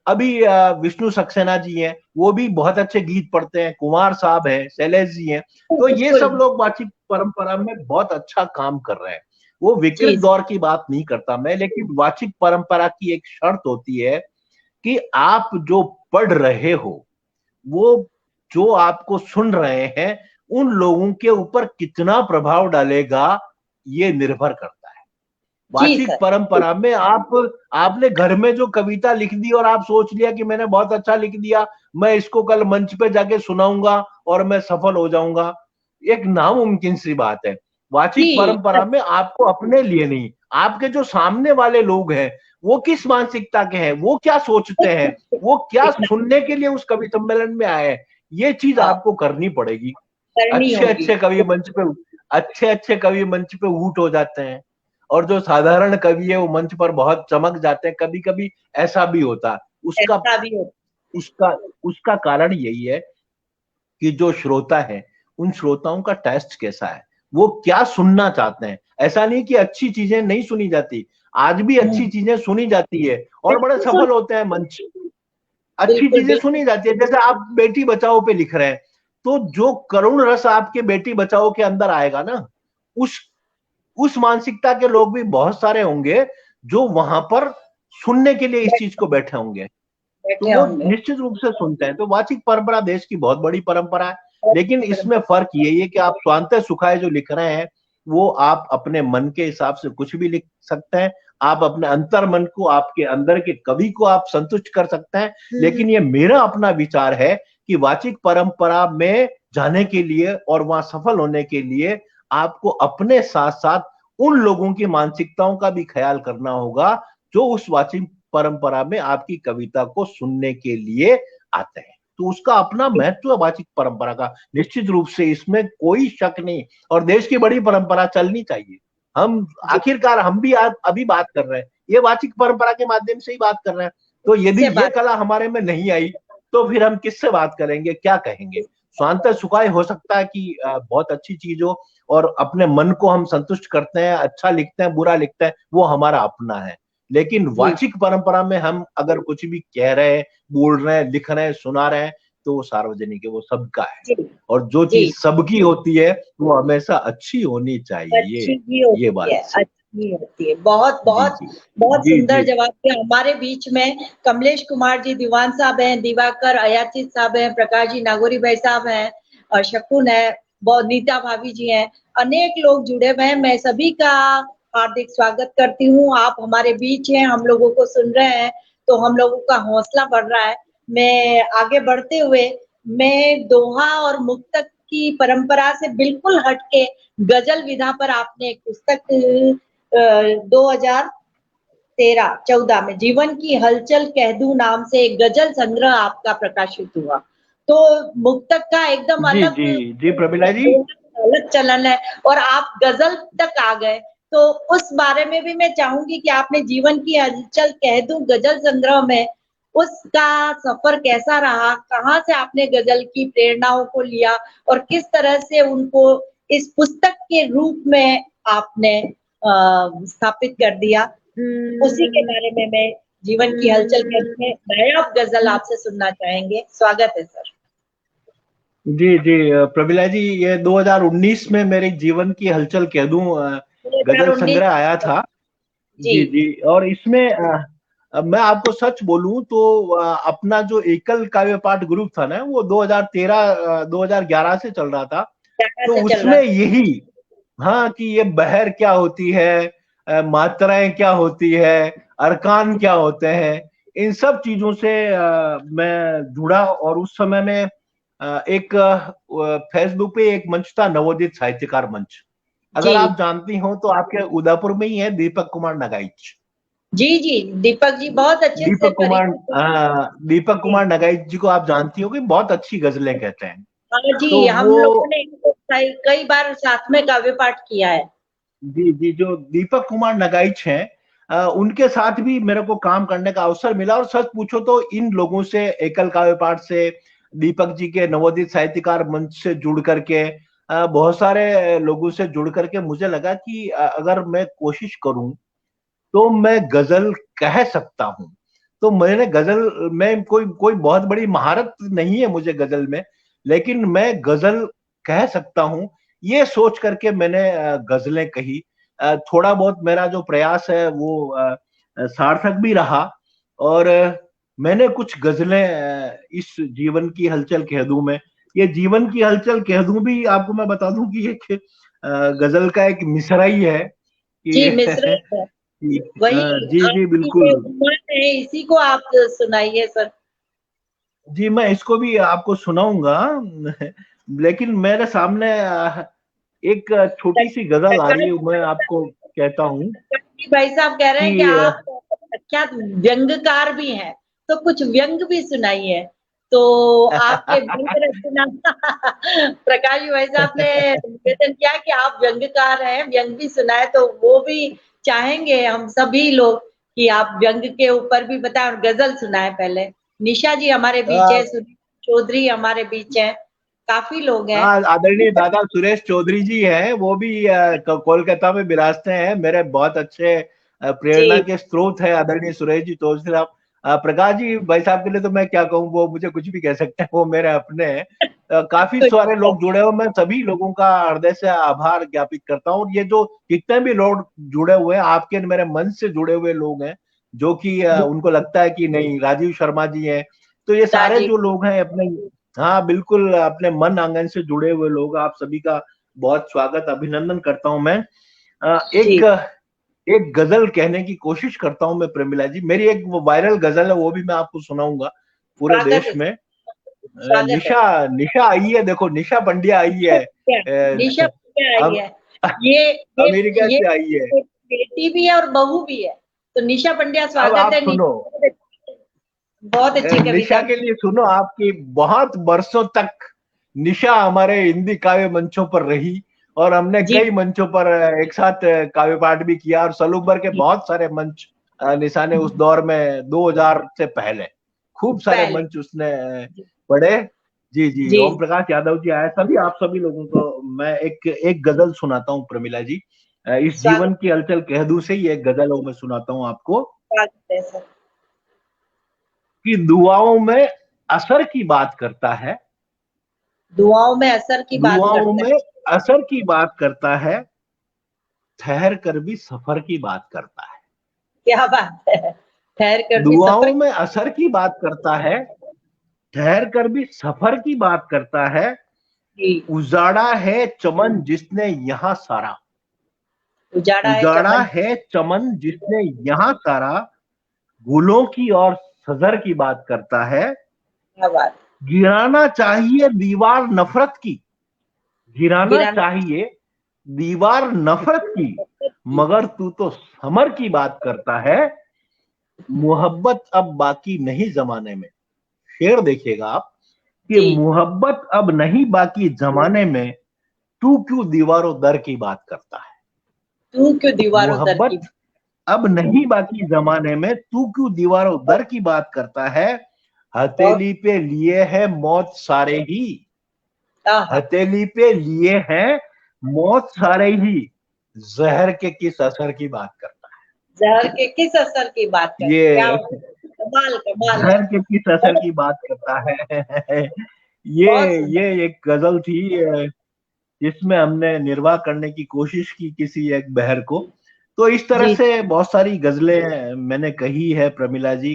अभी विष्णु सक्सेना जी हैं, वो भी बहुत अच्छे गीत पढ़ते हैं, कुमार साहब हैं, शैलेश जी हैं। तो ये बिल्कुल। सब लोग वाचिक परंपरा में बहुत अच्छा काम कर रहे हैं। वो विकृत जी दौर की बात नहीं करता मैं, लेकिन वाचिक परंपरा की एक शर्त होती है कि आप जो पढ़ रहे हो, वो जो आपको सुन रहे हैं, उन लोगों के ऊपर कितना प्रभाव डालेगा, ये निर्भर करता है। जी वाचिक सर। परंपरा में आपने घर में जो कविता लिख दी और आप सोच लिया कि मैंने बहुत अच्छा लिख दिया, मैं इसको कल मंच पे जाके सुनाऊंगा और मैं सफल हो जाऊंगा, एक नामुमकिन सी बात है। वाचिक जी परंपरा में आपको अपने लिए नहीं, आपके जो सामने वाले लोग हैं, वो किस मानसिकता के हैं, वो क्या सोचते हैं, वो क्या देखना सुनने के लिए उस कवि सम्मेलन में आए हैं, ये चीज हाँ, आपको करनी पड़ेगी। करनी अच्छे होगी। अच्छे कवि मंच पे अच्छे अच्छे कवि मंच पे ऊट हो जाते हैं, और जो साधारण कवि है वो मंच पर बहुत चमक जाते हैं। कभी कभी ऐसा भी होता है। उसका ऐसा भी होता उसका उसका कारण यही है कि जो श्रोता है, उन श्रोताओं का टेस्ट कैसा है, वो क्या सुनना चाहते हैं। ऐसा नहीं कि अच्छी चीजें नहीं सुनी जाती, आज भी है। अच्छी चीजें सुनी जाती है और बड़े बिल्कुल सफल होते हैं मंच। अच्छी बिल्कुल चीजें बिल्कुल। सुनी जाती है, जैसे आप बेटी बचाओ पे लिख रहे हैं, तो जो करुण रस आपके बेटी बचाओ के अंदर आएगा ना, उस उस मानसिकता के लोग भी बहुत सारे होंगे जो वहां पर सुनने के लिए इस चीज को बैठे होंगे, तो बैठे वो होंगे। निश्चित रूप से सुनते हैं। तो वाचिक परंपरा देश की बहुत बड़ी परंपरा है, बहुत लेकिन शुक्र। इसमें फर्क यही है कि आप स्वांतः सुखाए जो लिख रहे हैं, वो आप अपने मन के हिसाब से कुछ भी लिख सकते हैं, आप अपने अंतर मन को, आपके अंदर के कवि को आप संतुष्ट कर सकते हैं। लेकिन ये मेरा अपना विचार है कि वाचिक परंपरा में जाने के लिए और वहां सफल होने के लिए आपको अपने साथ साथ उन लोगों की मानसिकताओं का भी ख्याल करना होगा जो उस वाचिक परंपरा में आपकी कविता को सुनने के लिए आते हैं। तो उसका अपना महत्व है वाचिक परंपरा का, निश्चित रूप से इसमें कोई शक नहीं। और देश की बड़ी परंपरा चलनी चाहिए। हम जी आखिरकार हम भी आज अभी बात कर रहे हैं, ये वाचिक परंपरा के माध्यम से ही बात कर रहे हैं। तो यदि से ये बात। कला हमारे में नहीं आई, तो फिर हम किससे बात करेंगे, क्या कहेंगे। स्वांत सुखाय हो सकता है कि बहुत अच्छी चीज हो, और अपने मन को हम संतुष्ट करते हैं, अच्छा लिखते हैं, बुरा लिखते हैं, वो हमारा अपना है। लेकिन जी वाचिक परंपरा में हम अगर कुछ भी कह रहे हैं, बोल रहे हैं, लिख रहे हैं, सुना रहे हैं, तो वो सार्वजनिक है, वो सबका है। जी और जो जी। चीज सबकी होती है वो हमेशा अच्छी होनी चाहिए। अच्छी भी ये होती बात है, सही। अच्छी भी होती है। बहुत जी बहुत जी बहुत जी सुंदर जी जवाब दिया। हमारे बीच में कमलेश कुमार जी दीवान साहब हैं, दिवाकर अयाचित साहब हैं, प्रकाश जी नागौरी भाई साहब हैं, और शकुन है, बहुत नीता भाभी जी हैं, अनेक लोग जुड़े हुए हैं। मैं सभी का हार्दिक स्वागत करती हूँ। आप हमारे बीच हैं, हम लोगों को सुन रहे हैं, तो हम लोगों का हौसला बढ़ रहा है। मैं आगे बढ़ते हुए, मैं दोहा और मुक्तक की परंपरा से बिल्कुल हटके गजल विधा पर आपने एक पुस्तक 2013-14 में जीवन की हलचल कह दूं नाम से एक गजल संग्रह आपका प्रकाशित हुआ। तो मुक्तक का एकदम जी अलग जी जी प्रमिला जी। अलग चलन है, और आप गजल तक आ गए। तो उस बारे में भी मैं चाहूंगी कि आपने जीवन की हलचल कह दूं गजल संग्रह में उसका सफर कैसा रहा, कहाँ से आपने गजल की प्रेरणाओं को लिया और किस तरह से उनको इस पुस्तक के रूप में आपने स्थापित कर दिया, उसी के बारे में मैं जीवन की हलचल कह दूं में नायाब गजल आपसे सुनना चाहेंगे। स्वागत है सर। जी जी प्रमिला जी, ये 2019 में मेरे जीवन की हलचल कह दूं गजल 2019। संग्रह आया था। जी जी जी। और इसमें मैं आपको सच बोलूं तो अपना जो एकल काव्य पाठ ग्रुप था ना, वो 2013 2011 से चल रहा था। क्या तो से चल रहा उसमें यही, हाँ, कि ये बहर क्या होती है, मात्राएं क्या होती है, अरकान क्या होते हैं, इन सब चीजों से मैं जुड़ा। और उस समय में एक फेसबुक पे एक मंच था, नवोदित साहित्यकार मंच। जी अगर आप जानती हो तो आपके उदयपुर में ही है, दीपक कुमार नगाइच। जी जी। दीपक जी बहुत अच्छे से दीपक कुमार परिचित हूँ। दीपक जी कुमार नगाइच जी को आप जानती हो कि बहुत अच्छी गजलें कहते हैं। हाँ तो जी, हम वो, लोगों ने इनको कई बार साथ में काव्य पाठ किया है। जी जी, जो दीपक कुमार नगाइच हैं, उनके साथ भी मेरे को काम करने का अवसर मिला। और सच पूछो तो इन लोगों से, एकल काव्य पाठ से, दीपक जी के नवोदित साहित्यकार मंच से जुड़ करके बहुत सारे लोगों से जुड़ करके मुझे लगा कि अगर मैं कोशिश करूं तो मैं गजल कह सकता हूँ। तो मैंने गजल में कोई कोई बहुत बड़ी महारत नहीं है मुझे गजल में, लेकिन मैं गजल कह सकता हूँ, ये सोच करके मैंने गजलें कही। थोड़ा बहुत मेरा जो प्रयास है वो सार्थक भी रहा, और मैंने कुछ गजलें इस जीवन की हलचल कह दूं मैं, ये जीवन की हलचल कह दूं भी आपको मैं बता दूं कि एक गजल का एक मिसरा ही है जी, कि मिश्र है। वही जी जी आपकी बिल्कुल। जो उम्र है, इसी को आप सुनाइए सर। जी मैं इसको भी आपको सुनाऊंगा, लेकिन मेरे सामने एक छोटी सी गजल आ रही है, मैं आपको कहता हूँ भाई साहब कह रहे हैं कि कि आप क्या व्यंग्यकार भी हैं, तो कुछ व्यंग भी सुनाइए। तो आपके व्यंग रचना प्रकाश जी भाई साहब ने निवेदन किया कि आप व्यंग्यकार हैं, व्यंग भी सुनाए, तो वो भी चाहेंगे हम सभी लोग कि आप व्यंग के ऊपर भी बताएं और गजल सुनाए। पहले निशा जी हमारे बीच है, सुनील चौधरी हमारे बीच है, काफी लोग हैं। आदरणीय दादा सुरेश चौधरी जी हैं, वो भी कोलकाता में विराजते हैं, मेरे बहुत अच्छे प्रेरणा जी के स्रोत है आदरणीय सुरेश जी चौधरी साहब। प्रकाश जी भाई साहब के लिए तो मैं क्या कहूँ, वो मुझे कुछ भी कह सकते हैं, वो मेरे अपने हैं। काफी सारे लोग जुड़े हुए, मैं सभी लोगों का हृदय से आभार ज्ञापित करता हूँ। और ये जो जितने भी लोग जुड़े हुए हैं, आपके मेरे मन से जुड़े हुए लोग हैं, जो कि उनको लगता है कि नहीं राजीव शर्मा जी हैं, तो ये सारे राजीव। जो लोग हैं अपने, हाँ बिल्कुल अपने मन आंगन से जुड़े हुए लोग, आप सभी का बहुत स्वागत अभिनंदन करता हूं मैं। जी एक एक गजल कहने की कोशिश करता हूं मैं प्रेमिला जी, मेरी एक वो वायरल गजल है, वो भी मैं आपको सुनाऊंगा पूरे स्वागत देश है, में। स्वागत है। निशा निशा आई है, देखो निशा पंड्या आई है, क्या निशा क्या आई अब है? ये ये अमेरिका ये से आई है। बेटी भी है और बहू भी है। तो निशा पंड्या अब स्वागत आप है। सुनो, बहुत अच्छी निशा कविता। के लिए सुनो, आपकी बहुत बरसों तक निशा हमारे हिंदी काव्य मंचों पर रही, और हमने जी कई मंचों पर एक साथ काव्य पाठ भी किया, और सलूबर के जी बहुत सारे मंच निशा ने उस दौर में 2000 से पहले खूब सारे पहले मंच उसने जी पढ़े। जी जी, जी ओम प्रकाश यादव जी आए, सभी आप सभी लोगों को मैं एक एक गजल सुनाता हूँ प्रमिला जी। इस स्वागत जीवन की हलचल कह दूं से ही एक गजल वो मैं सुनाता हूँ आपको, स्वागत है सर। कि दुआओं में असर की बात करता है, दुआओं में असर की बात दुआओं करता है। में असर की बात करता है, ठहर कर भी सफर की बात करता है। क्या बात है, ठहर कर भी सफर दुआओं में असर की बात करता है, ठहर कर भी सफर की बात करता है, की। उजाड़ा है चमन जिसने यहाँ सारा, उजाड़ा है उजाड़ा चमन। है चमन जिसने यहाँ सारा, गुलों की और सजर की बात करता है। क्या बात। गिराना चाहिए दीवार नफरत की, गिराना गिराना चाहिए दीवार नफरत की, की। मगर तू तो समर की बात करता है। मोहब्बत अब बाकी नहीं जमाने में, शेर देखिएगा आप, कि जी मोहब्बत अब नहीं बाकी जमाने में, तू क्यों दीवारों दर की बात करता है। तू क्यों दीवारों दर मोहब्बत की। अब नहीं बाकी जमाने में, तू क्यों दीवारों दर की बात करता है। बहुत हथेली पे लिए है मौत सारे ही, आहा। हथेली पे लिए हैं मौत सारे ही, जहर के किस असर की बात करता जहर के किस असर की बात है। करते, क्या ये कमाल कमाल है। जहर के किस असर बहुत की बात करता है। बहुत ये सुंदर। एक गजल थी, जिसमें हमने निर्वाह करने की कोशिश की किसी एक बहर को। तो इस तरह जी से बहुत सारी गजलें मैंने कही है प्रमिला जी।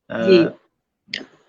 जी।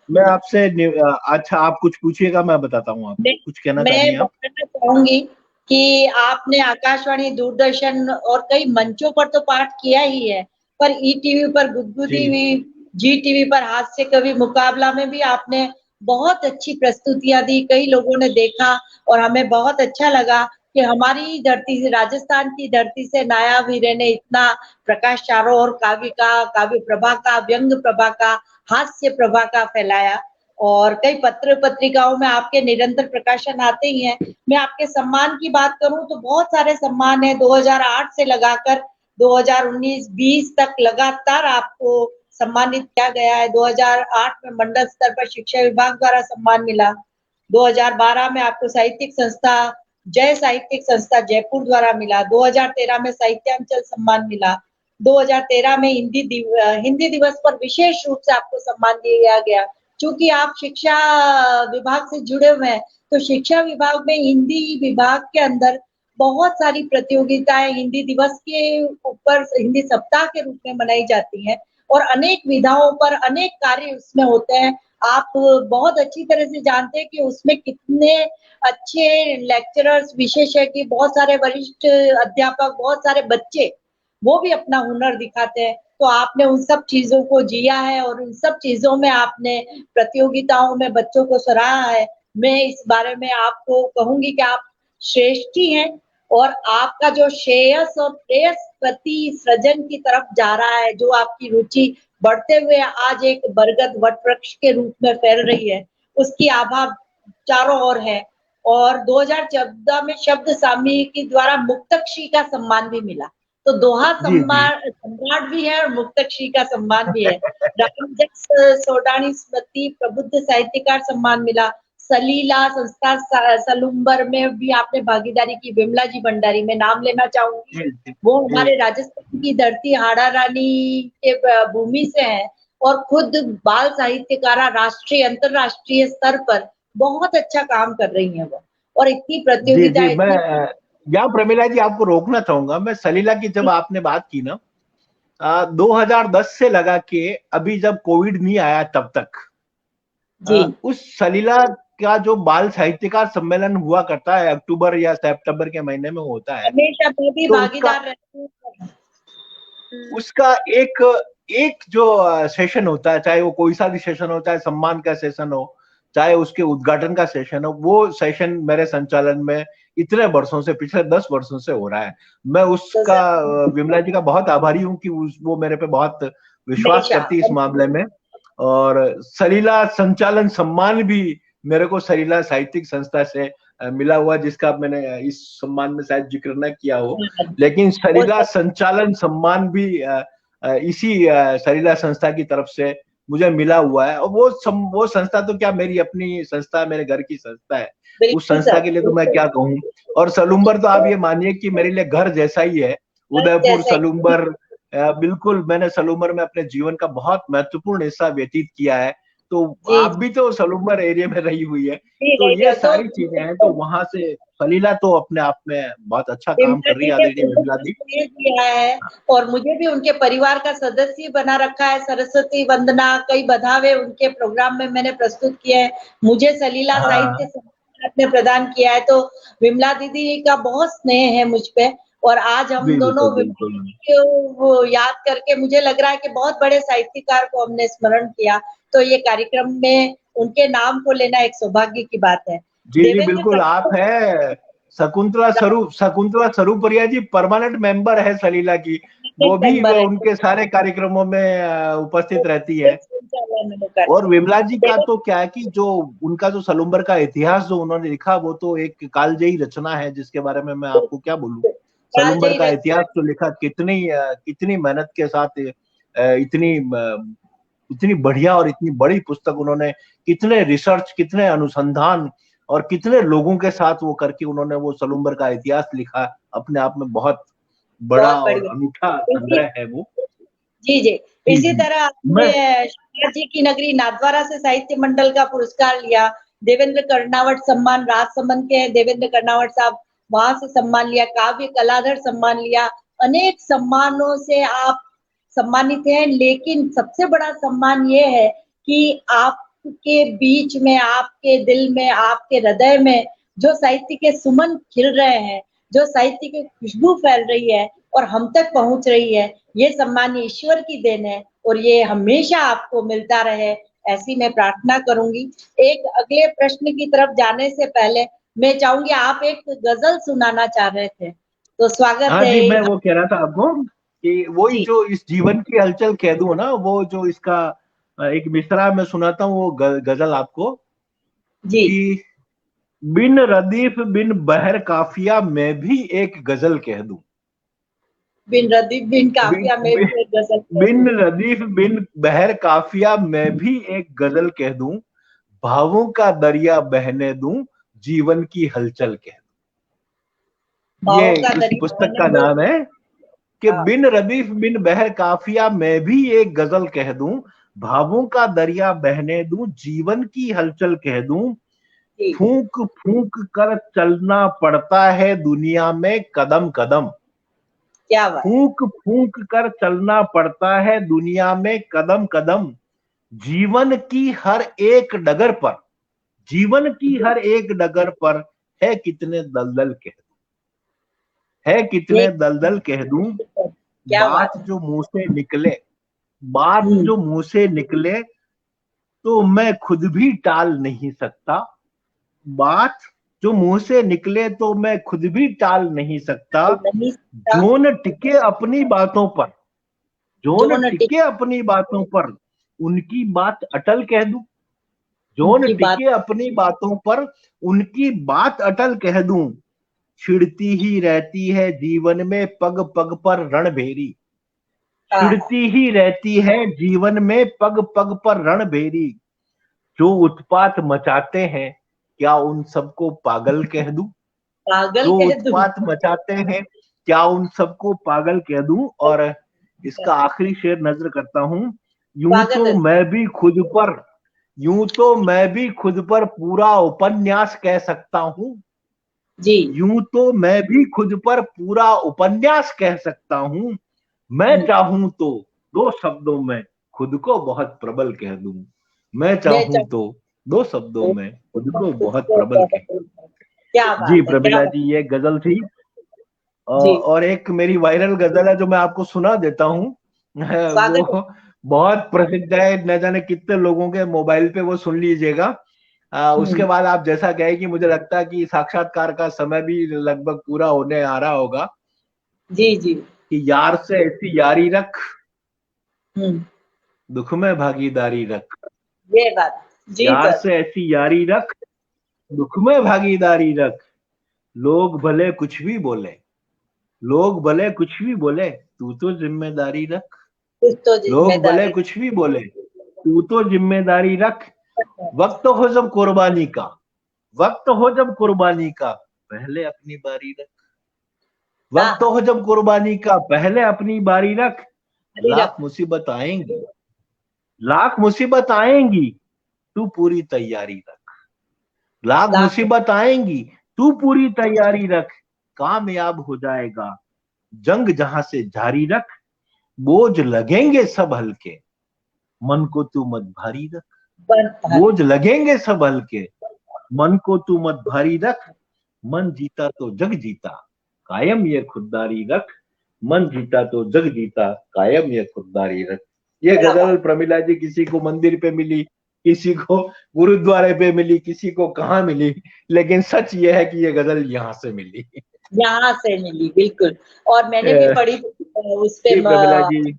मैं आपसे अच्छा आप कुछ पूछिएगा, मैं बताता हूँ मैं आपको, कुछ कहना चाह रही मैं हैं आप। बताना चाहूंगी कि आपने आकाशवाणी, दूरदर्शन और कई मंचों पर तो पाठ किया ही है, पर ईटीवी पर गुदगुदी जी हुई, जी टीवी पर हास्य कवि मुकाबला में भी आपने बहुत अच्छी प्रस्तुतियां दी, कई लोगों ने देखा और हमें बहुत अच्छा लगा कि हमारी धरती से, राजस्थान की धरती से नायाब हीरे ने इतना प्रकाश चारों ओर काव्य का, काव्य प्रभा का, व्यंग प्रभा का, हास्य प्रभा का फैलाया। और कई पत्र पत्रिकाओं में आपके निरंतर प्रकाशन आते ही हैं। मैं आपके सम्मान की बात करूं तो बहुत सारे सम्मान है, 2008 से लगाकर 2019-20 तक लगातार आपको सम्मानित किया गया है। 2008 में मंडल स्तर पर शिक्षा विभाग द्वारा सम्मान मिला, 2012 में आपको साहित्यिक संस्था जय साहित्यिक संस्था जयपुर द्वारा मिला, 2013 में साहित्यांचल सम्मान मिला, 2013 में हिंदी दिवस पर विशेष रूप से आपको सम्मान दिया गया। क्योंकि आप शिक्षा विभाग से जुड़े हुए हैं, तो शिक्षा विभाग में हिंदी विभाग के अंदर बहुत सारी प्रतियोगिताएं हिंदी दिवस के ऊपर हिंदी सप्ताह के रूप में मनाई जाती हैं और अनेक विधाओं पर अनेक कार्य उसमें होते हैं। आप बहुत अच्छी तरह से जानते हैं कि उसमें कितने अच्छे लेक्चरर्स, विशेषज्ञ, बहुत सारे वरिष्ठ अध्यापक, बहुत सारे बच्चे वो भी अपना हुनर दिखाते हैं। तो आपने उन सब चीजों को जिया है और उन सब चीजों में आपने प्रतियोगिताओं में बच्चों को सराहा है। मैं इस बारे में आपको कहूंगी कि आप श्रेष्ठ ही हैं और आपका जो श्रेयस और प्रेयस प्रति सृजन की तरफ जा रहा है, जो आपकी रुचि बढ़ते हुए आज एक बरगद वट वृक्ष के रूप में फैल रही है, उसकी आभा चारों ओर है। और 2014 में शब्द सामयिकी द्वारा मुक्तकश्री का सम्मान भी मिला। तो दोहा सम्राट भी है और मुक्तकश्री का सम्मान भी है। रामजस सोडानी स्मृति प्रबुद्ध साहित्यकार सम्मान मिला। सलीला संस्था सलुम्बर में भी आपने भागीदारी की। विमला जी भंडारी में नाम लेना चाहूंगी, वो हमारे राजस्थान की धरती हाड़ा रानी के भूमि से है और खुद बाल साहित्यकारा राष्ट्रीय अंतरराष्ट्रीय स्तर पर बहुत अच्छा काम कर रही है वो। और इतनी प्रतियोगिता मैं यहाँ प्रमिला जी आपको रोकना चाहूंगा। मैं सलीला की जब आपने बात की ना 2010 से लगा के अभी जब कोविड नहीं आया तब तक उस सलीला का जो बाल साहित्यकार सम्मेलन हुआ करता है अक्टूबर या सितंबर के महीने में होता है, हमेशा मैं भी भागीदार रहती हूँ। उसका एक जो सेशन होता है, चाहे वो कोई सा भी सेशन हो, चाहे सम्मान का सेशन हो, चाहे उसके उद्घाटन का सेशन हो, वो सेशन मेरे संचालन में इतने वर्षों से, पिछले 10 वर्षों से हो रहा है। मैं उसका विमला जी का बहुत आभारी हूँ कि वो मेरे पे बहुत विश्वास करती इस मामले में। और सलीला संचालन सम्मान भी मेरे को सलीला साहित्यिक संस्था से मिला हुआ, जिसका मैंने इस सम्मान में शायद जिक्र न किया हो, लेकिन सलीला संचालन सम्मान भी इसी सलीला संस्था की तरफ से मुझे मिला हुआ है। और वो संस्था तो क्या, मेरी अपनी संस्था, मेरे घर की संस्था है, उस संस्था के लिए तो मैं क्या कहूँ। और सलुम्बर तो आप ये मानिए कि मेरे लिए घर जैसा ही है। उदयपुर, सलुम्बर, बिल्कुल मैंने सलुम्बर में अपने जीवन का बहुत महत्वपूर्ण हिस्सा व्यतीत किया है। तो आप भी तो सलुम्बर एरिया में रही हुई है, तो ये सारी चीजें हैं। तो वहां से सलीला तो अपने आप में बहुत अच्छा काम कर रही है आदरणीय विमला जी। किया है और मुझे भी उनके परिवार का सदस्य बना रखा है। सरस्वती वंदना, कई बधावे उनके प्रोग्राम में मैंने प्रस्तुत किए हैं। मुझे सलीला साहित्य सम्मान ने प्रदान किया है। तो विमला दीदी का बहुत स्नेह है मुझ पे और आज हम दोनों को याद करके मुझे लग रहा है कि बहुत बड़े साहित्यकार को हमने स्मरण किया। तो ये कार्यक्रम में उनके नाम को लेना एक सौभाग्य की बात है। जी बिल्कुल, आप है शकुंतला स्वरूपरिया जी परमानेंट मेंबर है सलीला की, वो भी उनके सारे कार्यक्रमों में उपस्थित रहती है। और विमला जी का तो क्या है कि जो उनका जो सलुम्बर का इतिहास जो उन्होंने लिखा, वो तो एक कालजयी रचना है, जिसके बारे में मैं आपको क्या बोलूं। सलुम्बर का इतिहास तो लिखा, कितनी मेहनत के साथ इतनी बढ़िया और इतनी बड़ी पुस्तक उन्होंने, कितने रिसर्च, कितने अनुसंधान और कितने लोगों के साथ वो करके उन्होंने वो सलुम्बर का इतिहास लिखा। अपने आप में बहुत बड़ा और अनूठा संग्रह है वो। जी जी। इसी तरह आपने शिवराज जी की नगरी नाथद्वारा से साहित्य मंडल का पुरस्कार लिया। देवेंद्र कर्नावट सम्मान राजसमंद के हैं, देवेंद्र कर्नावट साहब, वहां से सम्मान लिया। काव्य कलाधर सम्मान लिया। अनेक सम्मानों से आप सम्मानित हैं, लेकिन सबसे बड़ा सम्मान ये है कि आपके बीच में, आपके दिल में, आपके हृदय में जो साहित्य के सुमन खिल रहे हैं, जो साहित्य की खुशबू फैल रही है और हम तक पहुंच रही है, ये सम्मान ईश्वर की देन है और ये हमेशा आपको मिलता रहे, ऐसी मैं प्रार्थना करूंगी। एक अगले प्रश्न की तरफ जाने से पहले मैं चाहूंगी, आप एक गजल सुनाना चाह रहे थे, तो स्वागत है। जी, मैं वो कह रहा था आपको कि वही जो इस जीवन की हलचल कह दूं ना, वो जो इसका एक मिसरा मैं सुनाता हूँ, वो गजल आपको जी। कि बिन रदीफ बिन बहर काफिया मैं भी एक गजल कह दूं। बिन रदीफ बिन काफिया मैं भी एक गजल, बिन रदीफ बिन बहर काफिया मैं भी एक गजल कह दूं, भावों का दरिया बहने दूं, जीवन की हलचल कह दूं। ये भावों का इस दरिया पुस्तक बहने का दो। नाम है कि हाँ, बिन रदीफ बिन बहर काफिया मैं भी एक गजल कह दूं, भावों का दरिया बहने दूं, जीवन की हलचल कह दूं, जी, फूंक फूंक कर चलना पड़ता है दुनिया में कदम कदम, क्या बात। फूंक फूंक कर चलना पड़ता है दुनिया में कदम कदम, जीवन की हर एक डगर पर, जीवन की हर एक डगर पर है कितने दलदल कह दूं, है ये कितने दलदल कह दूं, क्या बात बात है। जो मुंह से निकले, बात हम्म, जो मुंह से निकले तो मैं खुद भी टाल नहीं सकता, बात जो मुंह से निकले तो मैं खुद भी टाल नहीं सकता, तो नहीं सकता। जो न टिके अपनी बातों पर, जो जो न न टिक टिके अपनी बातों पर उनकी बात अटल कह दूं, जो न उनकी बात। टिके अपनी बातों पर उनकी बात अटल कह दूं, छिड़ती ही रहती है जीवन में पग पग पर रणभेरी, हाँ, छिड़ती ही रहती है जीवन में पग पग पर रणभेरी, जो उत्पात मचाते हैं क्या उन सबको पागल कह दूं, पागल जो कह दूं। उत्पात मचाते हैं क्या उन सबको पागल कह दूं। और इसका आखिरी शेर नजर करता हूं, यूं तो पागल। मैं भी खुद पर, यूं तो मैं भी खुद पर पूरा उपन्यास कह सकता हूं, जी, यूं तो मैं भी खुद पर पूरा उपन्यास कह सकता हूं, मैं चाहूं तो दो शब्दों में खुद को बहुत प्रबल कह दूं, मैं मैं चाहूं तो दो शब्दों में खुद को बहुत उसको प्रबल कह दूं। क्या जी बात है, क्या प्रमिला बात। जी, ये गजल थी। जी, और एक मेरी वायरल गजल है जो मैं आपको सुना देता हूँ। स्वागत है। वो बहुत प्रसिद्ध है, न जाने कितने लोगों के मोबाइल पे, वो सुन लीजिएगा। उसके हम्म, बाद आप जैसा कहे कि मुझे लगता है कि साक्षात्कार का समय भी लगभग पूरा होने आ रहा होगा, जी, जी। कि यार से ऐसी यारी रख, हम्म, दुख में भागीदारी रख, ये बात। जी यार सर। से ऐसी यारी रख, दुख में भागीदारी रख, लोग भले कुछ भी बोले, लोग भले कुछ भी बोले तू तो जिम्मेदारी रख, कुछ तो लोग भले जिम्मेदारी। कुछ भी बोले तू तो जिम्मेदारी रख, वक्त हो जब कुर्बानी का, वक्त हो जब कुर्बानी का पहले अपनी बारी रख, हाँ, वक्त हाँ, हो जब कुर्बानी का पहले अपनी बारी रख, हरी लाख रख। मुसीबत आएंगी, लाख मुसीबत आएंगी तू पूरी तैयारी रख, लाख लाख। मुसीबत आएंगी तू पूरी तैयारी रख, कामयाब हो जाएगा जंग जहां से जारी रख, बोझ लगेंगे सब हल्के मन को तू मत भारी रख, भारी। बोझ लगेंगे सब हल्के मन को तू मत भारी रख, मन जीता तो जग जीता कायम ये खुददारी रख, मन जीता तो जग जीता कायम ये खुददारी रख। ये क्या गजल बात। प्रमिला जी किसी को मंदिर पे मिली, किसी को गुरुद्वारे पे मिली, किसी को कहाँ मिली, लेकिन सच ये है कि ये गजल यहाँ से मिली। यहाँ से मिली, बिल्कुल। और मैंने भी अ, पढ़ी उस पे जी प्रमिला जी।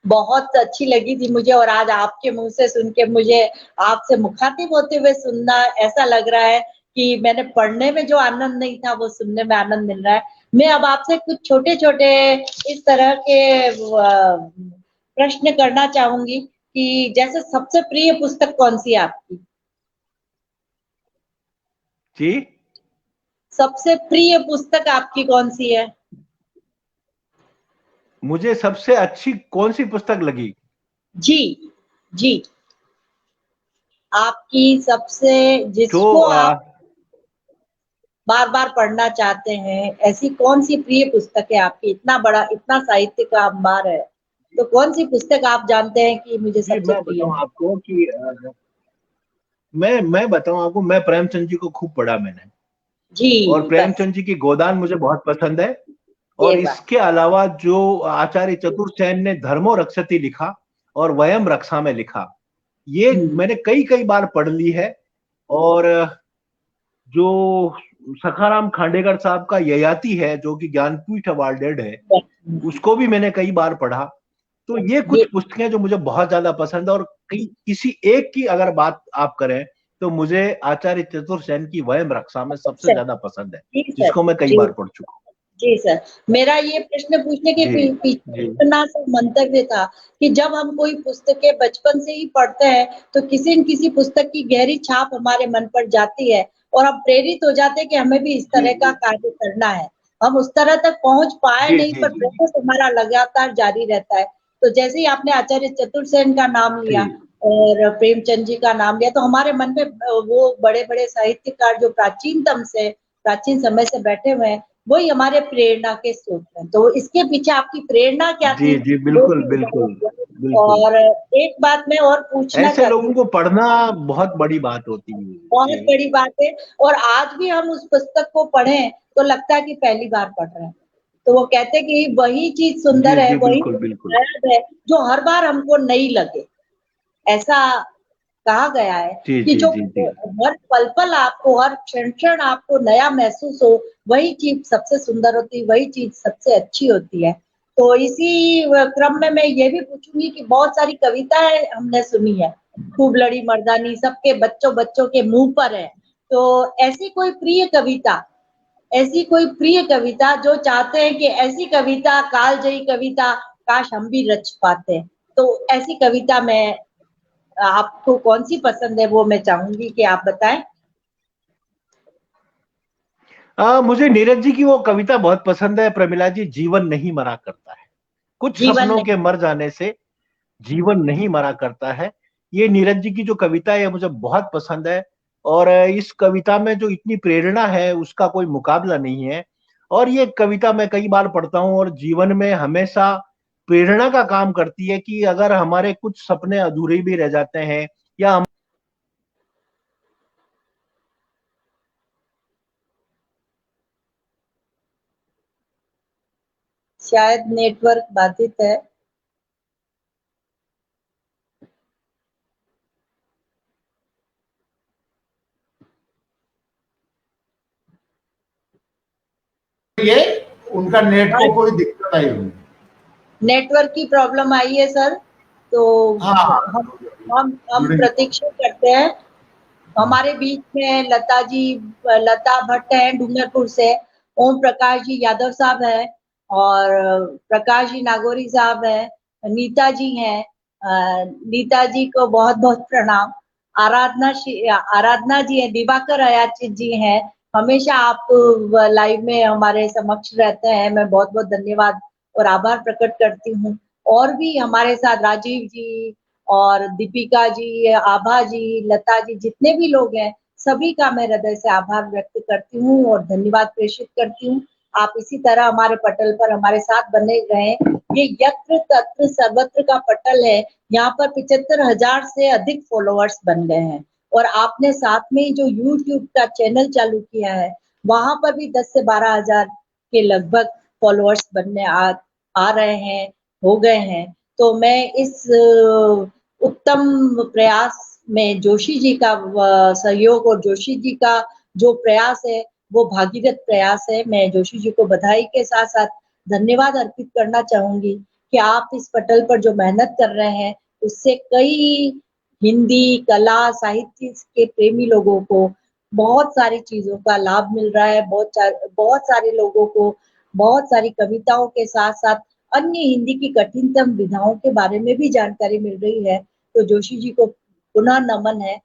बहुत अच्छी लगी थी मुझे। और आज आपके मुंह से सुन के मुझे आपसे मुखातिब होते हुए सुनना ऐसा लग रहा है कि मैंने पढ़ने में जो आनंद नहीं था वो सुनने में आनंद मिल रहा है। मैं अब आपसे कुछ छोटे-छोटे इस तरह के प्रश्न करना चाहूंगी कि जैसे सबसे प्रिय पुस्तक कौन-सी है आपकी? जी सबसे प्रिय पुस्तक आपकी कौन-सी है? मुझे सबसे अच्छी कौन सी पुस्तक लगी? जी, जी। आपकी सबसे जो जिसको आप बार-बार पढ़ना चाहते हैं, ऐसी कौन-सी प्रिय पुस्तक है आपकी? इतना बड़ा, इतना साहित्य का अंबार है, तो कौन-सी पुस्तक आप जानते हैं कि मुझे जी सबसे मैं प्रिय बताऊं है? आपको कि मैं बताऊं आपको, मैं प्रेमचंद जी को खूब पढ़ा मैंने, और जी, बस, प्रेमचंद जी की गोदान मुझे बहुत पसंद है। ये और बात। इसके अलावा जो आचार्य चतुर्सेन ने धर्मो रक्षति लिखा और वयम रक्षा में लिखा, ये हुँ, मैंने कई कई बार पढ़ ली है। और जो सखाराम खांडेकर साहब का ययाति है जो कि ज्ञानपीठ अवार्डेड है, उसको भी मैंने कई बार पढ़ा। तो ये कुछ ये पुस्तकें जो मुझे बहुत ज्यादा पसंद है। और किसी एक की अगर बात आप करें तो मुझे आचार्य चतुर्सेन की वयम रक्षा में सबसे सर, ज्यादा पसंद है, जी सर, जिसको मैं कई जी। बार पढ़ चुका हूँ। जी सर, मेरा ये प्रश्न पूछने के जी पीछे जी इतना सा मंतव्य था कि जब हम कोई पुस्तकें बचपन से ही पढ़ते हैं, तो किसी न किसी पुस्तक की गहरी छाप हमारे मन पर जाती है और हम प्रेरित हो जाते हैं कि हमें भी इस तरह का कार्य करना है। हम उस तरह तक पहुंच पाए नहीं, पर प्रयास हमारा लगातार जारी रहता है। तो जैसे ही आपने आचार्य चतुर्सेन का नाम लिया और प्रेमचंद जी का नाम लिया, तो हमारे मन में वो बड़े-बड़े साहित्यकार जो प्राचीन समय से बैठे हुए हैं, वही हमारे प्रेरणा के स्रोत हैं। तो इसके पीछे आपकी प्रेरणा क्या थी? जी बिल्कुल बिल्कुल बिल्कुल। और एक बात मैं और पूछना ऐसे चाहती लोगों हूँ, को पढ़ना बहुत बड़ी बात होती है। बहुत बड़ी बात है, और आज भी हम उस पुस्तक को पढ़ें तो लगता है कि पहली बार पढ़ रहे हैं। तो वो कहते हैं कि वही चीज सुंदर है, वही बिल्कुल बिल्कुल शायद है जो हर बार हमको नई लगे। ऐसा कहा गया है जी कि जी जो जी जी हर पल पल आपको, हर क्षण क्षण आपको नया महसूस हो, वही चीज सबसे सुंदर होती है, वही चीज सबसे अच्छी होती है। तो इसी क्रम में मैं ये भी पूछूंगी कि बहुत सारी कविताएं हमने सुनी है, खूब लड़ी मर्दानी सबके बच्चों बच्चों के मुंह पर है। तो ऐसी कोई प्रिय कविता, ऐसी कोई प्रिय कविता जो चाहते हैं कि ऐसी कविता, कालजयी कविता काश हम भी रच पाते। तो ऐसी कविता मैं, आपको कौन सी पसंद है वो मैं चाहूंगी कि आप बताएं। मुझे नीरज जी की वो कविता बहुत पसंद है, प्रमिला जी, जीवन नहीं मरा करता है, कुछ जीवन सपनों के नहीं। मर जाने से जीवन नहीं मरा करता है। ये नीरज जी की जो कविता है मुझे बहुत पसंद है, और इस कविता में जो इतनी प्रेरणा है उसका कोई मुकाबला नहीं है। और ये कविता मैं कई बार पढ़ता हूँ और जीवन में हमेशा प्रेरणा का काम करती है कि अगर हमारे कुछ सपने अधूरे भी रह जाते हैं या शायद नेटवर्क बाधित है। ये उनका नेट को कोई दिक्कत आई हुई, नेटवर्क की प्रॉब्लम आई है सर, तो हाँ हम हम जुड़ेंगे। प्रतीक्षा करते हैं। हमारे बीच में लता जी, लता भट्ट हैं डूंगरपुर से, ओम प्रकाश जी यादव साहब हैं, और प्रकाश जी नागौरी साहब हैं, नीता जी हैं। नीता जी को बहुत बहुत प्रणाम। आराधना जी हैं, दिवाकर अयाचित जी हैं। हमेशा आप लाइव में हमारे समक्ष रहते हैं, मैं बहुत बहुत धन्यवाद और आभार प्रकट करती हूँ। और भी हमारे साथ राजीव जी और दीपिका जी, आभा जी, लता जी, जितने भी लोग हैं, सभी का मैं हृदय से आभार व्यक्त करती हूँ और धन्यवाद प्रेषित करती हूँ। आप इसी तरह हमारे पटल पर हमारे साथ बने रहें। ये यत्र तत्र सर्वत्र का पटल है, यहाँ पर 75,000 से अधिक फॉलोअर्स बन गए हैं। और आपने साथ में ही जो यूट्यूब का चैनल चालू किया है, वहां पर भी 10 से 12,000 के लगभग फॉलोअर्स बनने आ रहे हैं, हो गए हैं। तो मैं इस उत्तम प्रयास में जोशी जी का सहयोग और जोशी जी का जो प्रयास है वो भागीरथ प्रयास है। मैं जोशी जी को बधाई के साथ साथ धन्यवाद अर्पित करना चाहूंगी कि आप इस पटल पर जो मेहनत कर रहे हैं उससे कई हिंदी कला साहित्य के प्रेमी लोगों को बहुत सारी चीजों का लाभ मिल रहा है। बहुत सारे लोगों को बहुत सारी कविताओं के साथ साथ अन्य हिंदी की कठिनतम विधाओं के बारे में भी जानकारी मिल रही है। तो जोशी जी को पुनः नमन है,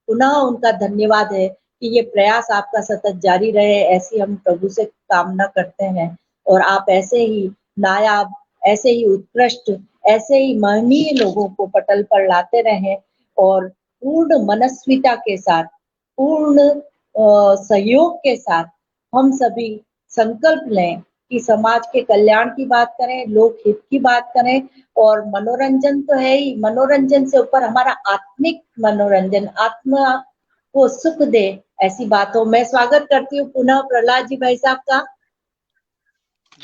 पुनः उनका धन्यवाद है कि ये प्रयास आपका सतत जारी रहे, ऐसी हम प्रभु से कामना करते हैं। और आप ऐसे ही नायाब, ऐसे ही उत्कृष्ट, ऐसे ही महनीय लोगों को पटल पर लाते रहें और पूर्ण मनस्विता के साथ, पूर्ण सहयोग के साथ हम सभी संकल्प लें कि समाज के कल्याण की बात करें, लोक हित की बात करें। और मनोरंजन तो है ही, मनोरंजन से ऊपर हमारा आत्मिक मनोरंजन, आत्मा को सुख दे, ऐसी बातों मैं स्वागत करती हूँ पुनः प्रहलाद जी भाई साहब का।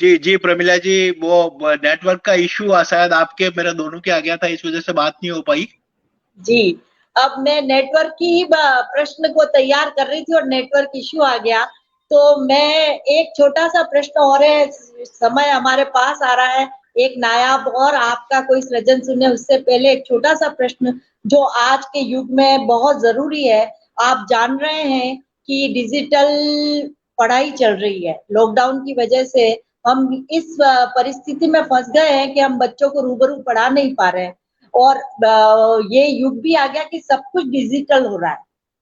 जी जी प्रमिला जी, वो नेटवर्क का इशू शायद आपके मेरे दोनों के आ गया था, इस वजह से बात नहीं हो पाई। जी, अब मैं नेटवर्क की ही प्रश्न को तैयार कर रही थी और नेटवर्क इश्यू आ गया। तो मैं एक छोटा सा प्रश्न और है, समय हमारे पास आ रहा है, एक नायाब और आपका कोई सृजन सुने उससे पहले एक छोटा सा प्रश्न जो आज के युग में बहुत जरूरी है। आप जान रहे हैं कि डिजिटल पढ़ाई चल रही है, लॉकडाउन की वजह से हम इस परिस्थिति में फंस गए हैं कि हम बच्चों को रूबरू पढ़ा नहीं पा रहे हैं। और ये युग भी आ गया कि सब कुछ डिजिटल हो रहा है,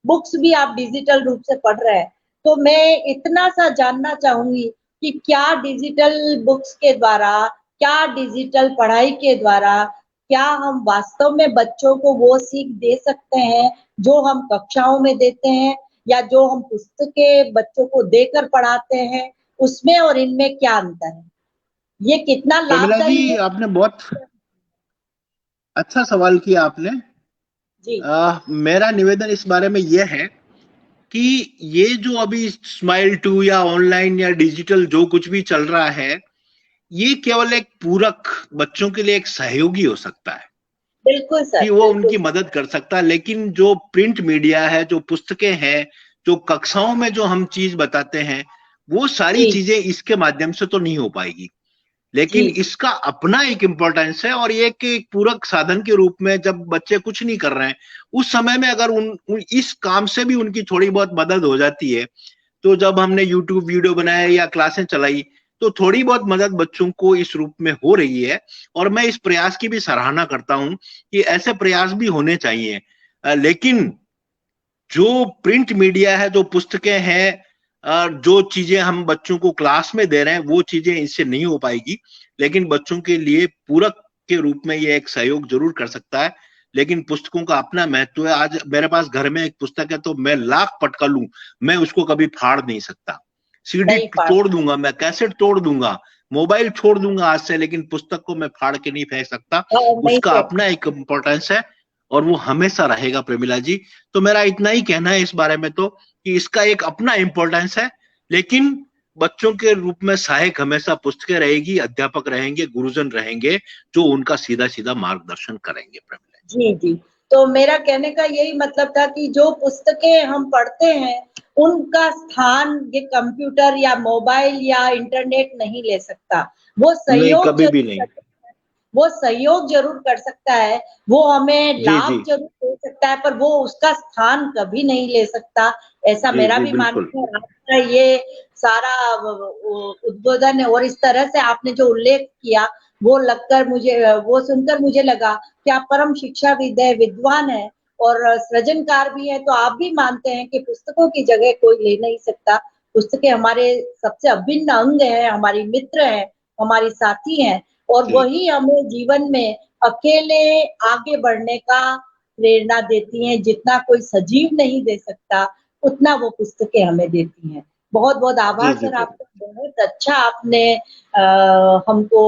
बुक्स भी आप डिजिटल रूप से पढ़ रहे हैं। तो मैं इतना सा जानना चाहूंगी कि क्या डिजिटल बुक्स के द्वारा, क्या डिजिटल पढ़ाई के द्वारा, क्या हम वास्तव में बच्चों को वो सीख दे सकते हैं जो हम कक्षाओं में देते हैं, या जो हम पुस्तकें बच्चों को देकर पढ़ाते हैं, उसमें और इनमें क्या अंतर है? ये कितना प्रमिला लाभदायी जी, है? आपने बहुत अच्छा सवाल किया आपने। जी मेरा निवेदन इस बारे में यह है कि ये जो अभी स्माइल 2 या ऑनलाइन या डिजिटल जो कुछ भी चल रहा है, ये केवल एक पूरक, बच्चों के लिए एक सहयोगी हो सकता है बिल्कुल सर, कि वो बिल्कुल उनकी मदद कर सकता है। लेकिन जो प्रिंट मीडिया है, जो पुस्तकें हैं, जो कक्षाओं में जो हम चीज बताते हैं, वो सारी जी चीजें इसके माध्यम से तो नहीं हो पाएगी। लेकिन जी इसका अपना एक इम्पोर्टेंस है, और ये एक पूरक साधन के रूप में जब बच्चे कुछ नहीं कर रहे हैं उस समय में अगर इस काम से भी उनकी थोड़ी बहुत मदद हो जाती है, तो जब हमने यूट्यूब वीडियो बनाए या क्लासें चलाई, तो थोड़ी बहुत मदद बच्चों को इस रूप में हो रही है। और मैं इस प्रयास की भी सराहना करता हूं कि ऐसे प्रयास भी होने चाहिए। लेकिन जो प्रिंट मीडिया है, जो पुस्तकें हैं, जो चीजें हम बच्चों को क्लास में दे रहे हैं, वो चीजें इससे नहीं हो पाएगी। लेकिन बच्चों के लिए पूरक के रूप में ये एक सहयोग जरूर कर सकता है। लेकिन पुस्तकों का अपना महत्व है। आज मेरे पास घर में एक पुस्तक है, तो मैं लाख पटका लूं, मैं उसको कभी फाड़ नहीं सकता। सीडी नहीं पढ़ तोड़ दूंगा, मैं कैसेट तोड़ दूंगा, मोबाइल छोड़ दूंगा आज से, लेकिन पुस्तक को मैं फाड़ के नहीं फेंक सकता। नहीं उसका फेंक। अपना एक इम्पोर्टेंस है, और वो हमेशा रहेगा प्रमिला जी। तो मेरा इतना ही कहना है इस बारे में, तो कि इसका एक अपना इम्पोर्टेंस है, लेकिन बच्चों के रूप में सहायक हमेशा पुस्तकें रहेगी, अध्यापक रहेंगे, गुरुजन रहेंगे, जो उनका सीधा सीधा मार्गदर्शन करेंगे। प्रमिला जी जी, तो मेरा कहने का यही मतलब था कि जो पुस्तकें हम पढ़ते हैं उनका स्थान ये कंप्यूटर या मोबाइल या इंटरनेट नहीं ले सकता। वो जी, नहीं, सहयोग कभी जरूर भी कर नहीं। सकता है, वो सहयोग जरूर कर सकता है, वो हमें जी जी लाभ जरूर दे सकता है, पर वो उसका स्थान कभी नहीं ले सकता, ऐसा जी मेरा जी, भी बिल्कुल। मानना है। आपका ये सारा उद्बोधन है, और इस तरह से आपने जो उल्लेख किया वो लगकर मुझे, वो सुनकर मुझे लगा कि आप परम शिक्षाविद है, विद्वान है और सृजनकार भी है। तो आप भी मानते हैं कि पुस्तकों की जगह कोई ले नहीं सकता। पुस्तकें हमारे सबसे अभिन्न अंग है, हमारी मित्र है, हमारी साथी हैं, और जी वही हमें जीवन में अकेले आगे बढ़ने का प्रेरणा देती हैं। जितना कोई सजीव नहीं दे सकता, उतना वो पुस्तकें हमें देती हैं। बहुत बहुत जी आभार जी सर प्रमिला। आपका। बहुत अच्छा आपने हमको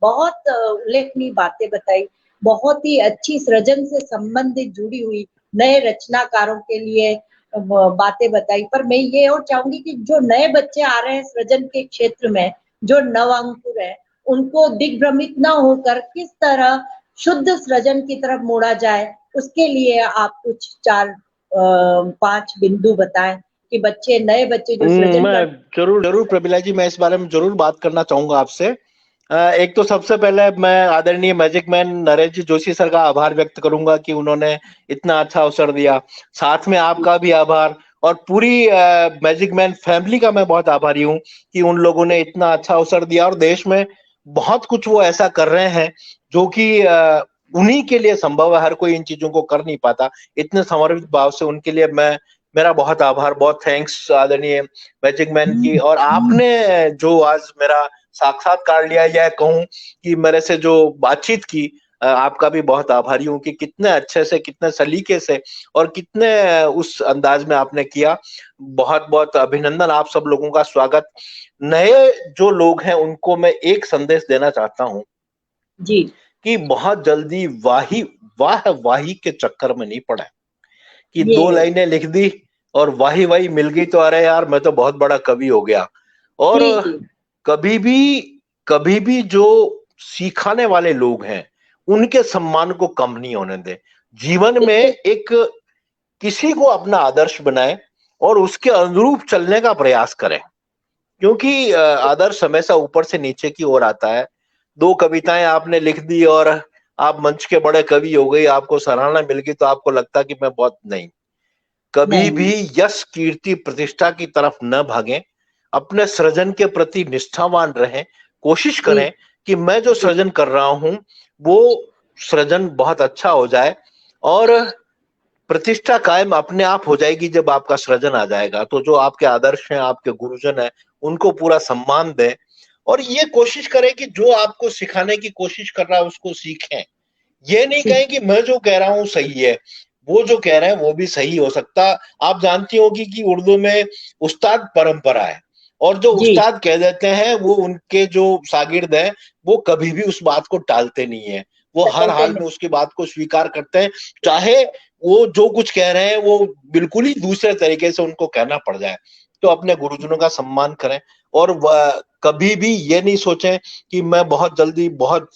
बहुत उल्लेखनीय बातें बताई, बहुत ही अच्छी सृजन से संबंधित जुड़ी हुई नए रचनाकारों के लिए बातें बताई। पर मैं ये और चाहूंगी कि जो नए बच्चे आ रहे हैं सृजन के क्षेत्र में, जो नवांकुर है, उनको दिग्भ्रमित न होकर किस तरह शुद्ध सृजन की तरफ मोड़ा जाए, उसके लिए आप कुछ 4-5 बिंदु बताएं कि बच्चे, नए बच्चे जो सृजन मैं कर। जरूर जरूर प्रमिला जी, मैं इस बारे में जरूर बात करना चाहूंगा आपसे। एक तो सबसे पहले मैं आदरणीय magic man Naresh ji Joshi sir का आभार व्यक्त करूंगा कि उन्होंने इतना अच्छा अवसर दिया। साथ में आपका भी आभार, और पूरी मैजिक मैन फैमिली का मैं बहुत आभारी हूँ कि उन लोगों ने इतना अच्छा अवसर दिया। और देश में बहुत कुछ वो ऐसा कर रहे हैं जो कि उन्हीं के लिए संभव है, हर कोई इन चीजों को कर नहीं पाता। इतने समर्पित भाव से उनके लिए मैं, मेरा बहुत आभार, बहुत थैंक्स आदरणीय मैजिक मैन की। और आपने जो आज मेरा साक्षात्कार लिया, या कहूं कि मेरे से जो बातचीत की, आपका भी बहुत आभारी हूं कि कितने अच्छे से, कितने सलीके से और कितने उस अंदाज में आपने किया। बहुत बहुत अभिनंदन आप सब लोगों का। स्वागत। नए जो लोग हैं उनको मैं एक संदेश देना चाहता हूं जी कि बहुत जल्दी वाह वाही के चक्कर में नहीं पड़े कि ये 2 लाइनें लिख दी और वाही वाही मिल गई तो अरे यार मैं तो बहुत बड़ा कवि हो गया। और जी जी कभी भी कभी भी जो सिखाने वाले लोग हैं उनके सम्मान को कम नहीं होने दें। जीवन में बिल्कुल एक किसी को अपना आदर्श बनाएं और उसके अनुरूप चलने का प्रयास करें, क्योंकि आदर्श हमेशा ऊपर से नीचे की ओर आता है। 2 कविताएं आपने लिख दी और आप मंच के बड़े कवि हो गई, आपको सराहना मिल गई, तो आपको लगता कि मैं बहुत नहीं। कभी नहीं। भी यश कीर्ति प्रतिष्ठा की तरफ न भागें, अपने सृजन के प्रति निष्ठावान रहें। कोशिश जी करें कि मैं जो जी सृजन कर रहा हूं वो सृजन बहुत अच्छा हो जाए। और प्रतिष्ठा कायम अपने आप हो जाएगी जब आपका सृजन आ जाएगा। तो जो आपके आदर्श हैं, आपके गुरुजन हैं, उनको पूरा सम्मान दें और ये कोशिश करें कि जो आपको सिखाने की कोशिश कर रहा है उसको सीखें। ये नहीं कहें कि मैं जो कह रहा हूं सही है, वो जो कह रहे हैं वो भी सही हो सकता। आप जानती होगी कि उर्दू में उस्ताद परंपरा है और जो उस्ताद कह देते हैं वो उनके जो शागिर्द हैं वो कभी भी उस बात को टालते नहीं है। वो हर हाल में उसकी बात को स्वीकार करते हैं, चाहे वो जो कुछ कह रहे हैं वो बिल्कुल ही दूसरे तरीके से उनको कहना पड़ जाए। तो अपने गुरुजनों का सम्मान करें और कभी भी ये नहीं सोचें कि मैं बहुत जल्दी बहुत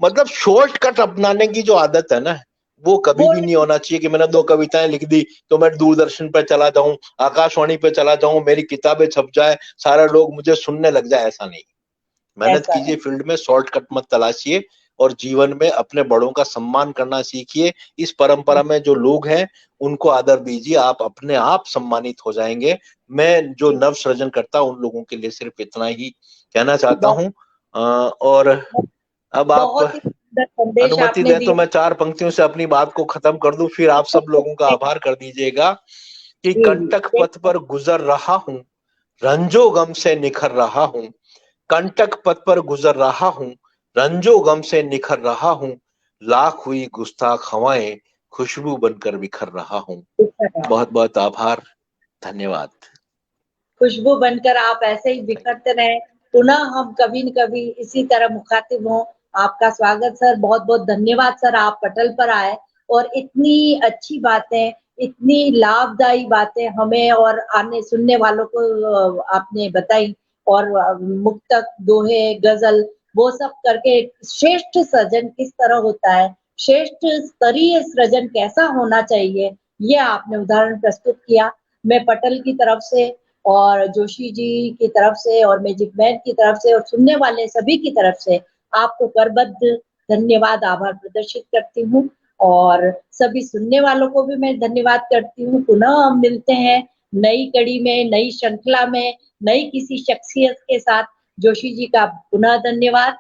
मतलब शॉर्टकट अपनाने की जो आदत है ना, वो कभी भी नहीं होना चाहिए कि मैंने 2 कविताएं लिख दी तो मैं दूरदर्शन पे चला जाऊं, आकाशवाणी पे चला जाऊं, मेरी किताबें छप जाए, सारे लोग मुझे सुनने लग जाए। ऐसा नहीं, मेहनत कीजिए, फील्ड में शॉर्टकट मत तलाशिए और जीवन में अपने बड़ों का सम्मान करना सीखिए। इस परंपरा में जो लोग हैं उनको आदर दीजिए, आप अपने आप सम्मानित हो जाएंगे। मैं जो नव सृजन करता हूं उन लोगों के लिए सिर्फ इतना ही कहना चाहता हूं। और अब आप अनुमति दें तो मैं 4 पंक्तियों से अपनी बात को खत्म कर दूं, फिर आप सब लोगों का आभार कर दीजिएगा कि कंटक पथ पर गुजर रहा हूं, रंजो गम से निखर रहा हूं, कंटक पथ पर गुजर रहा हूं, रंजो गम से निखर रहा हूं, लाख हुई गुस्ताख हवाएं, खुशबू बनकर बिखर रहा हूं। बहुत बहुत आभार, धन्यवाद। खुशबू बनकर आप ऐसे ही बिखरते रहे, पुनः हम कभी न कभी इसी तरह मुखातिब हों। आपका स्वागत सर, बहुत बहुत धन्यवाद सर, आप पटल पर आए और इतनी अच्छी बातें, इतनी लाभदायी बातें हमें और आने सुनने वालों को आपने बताई और मुक्तक, दोहे, गजल वो सब करके श्रेष्ठ सृजन किस तरह होता है, श्रेष्ठ स्तरीय सृजन कैसा होना चाहिए, ये आपने उदाहरण प्रस्तुत किया। मैं पटल की तरफ से और जोशी जी की तरफ से और मैजिक मैन की तरफ से और सुनने वाले सभी की तरफ से आपको करबद्ध धन्यवाद, आभार प्रदर्शित करती हूँ और सभी सुनने वालों को भी मैं धन्यवाद करती हूँ। पुनः हम मिलते हैं नई कड़ी में, नई श्रृंखला में, नई किसी शख्सियत के साथ। जोशी जी का पुनः धन्यवाद,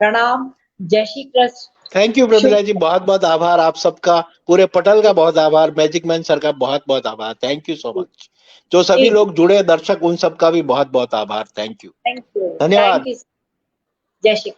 प्रणाम, जय श्री कृष्ण। थैंक यू प्रमिला जी, बहुत बहुत आभार आप सबका, पूरे पटल का बहुत आभार, मैजिक मैन सर का बहुत बहुत आभार, थैंक यू सो मच। जो सभी लोग जुड़े दर्शक उन सबका भी बहुत बहुत आभार, थैंक यू, धन्यवाद। जय श्री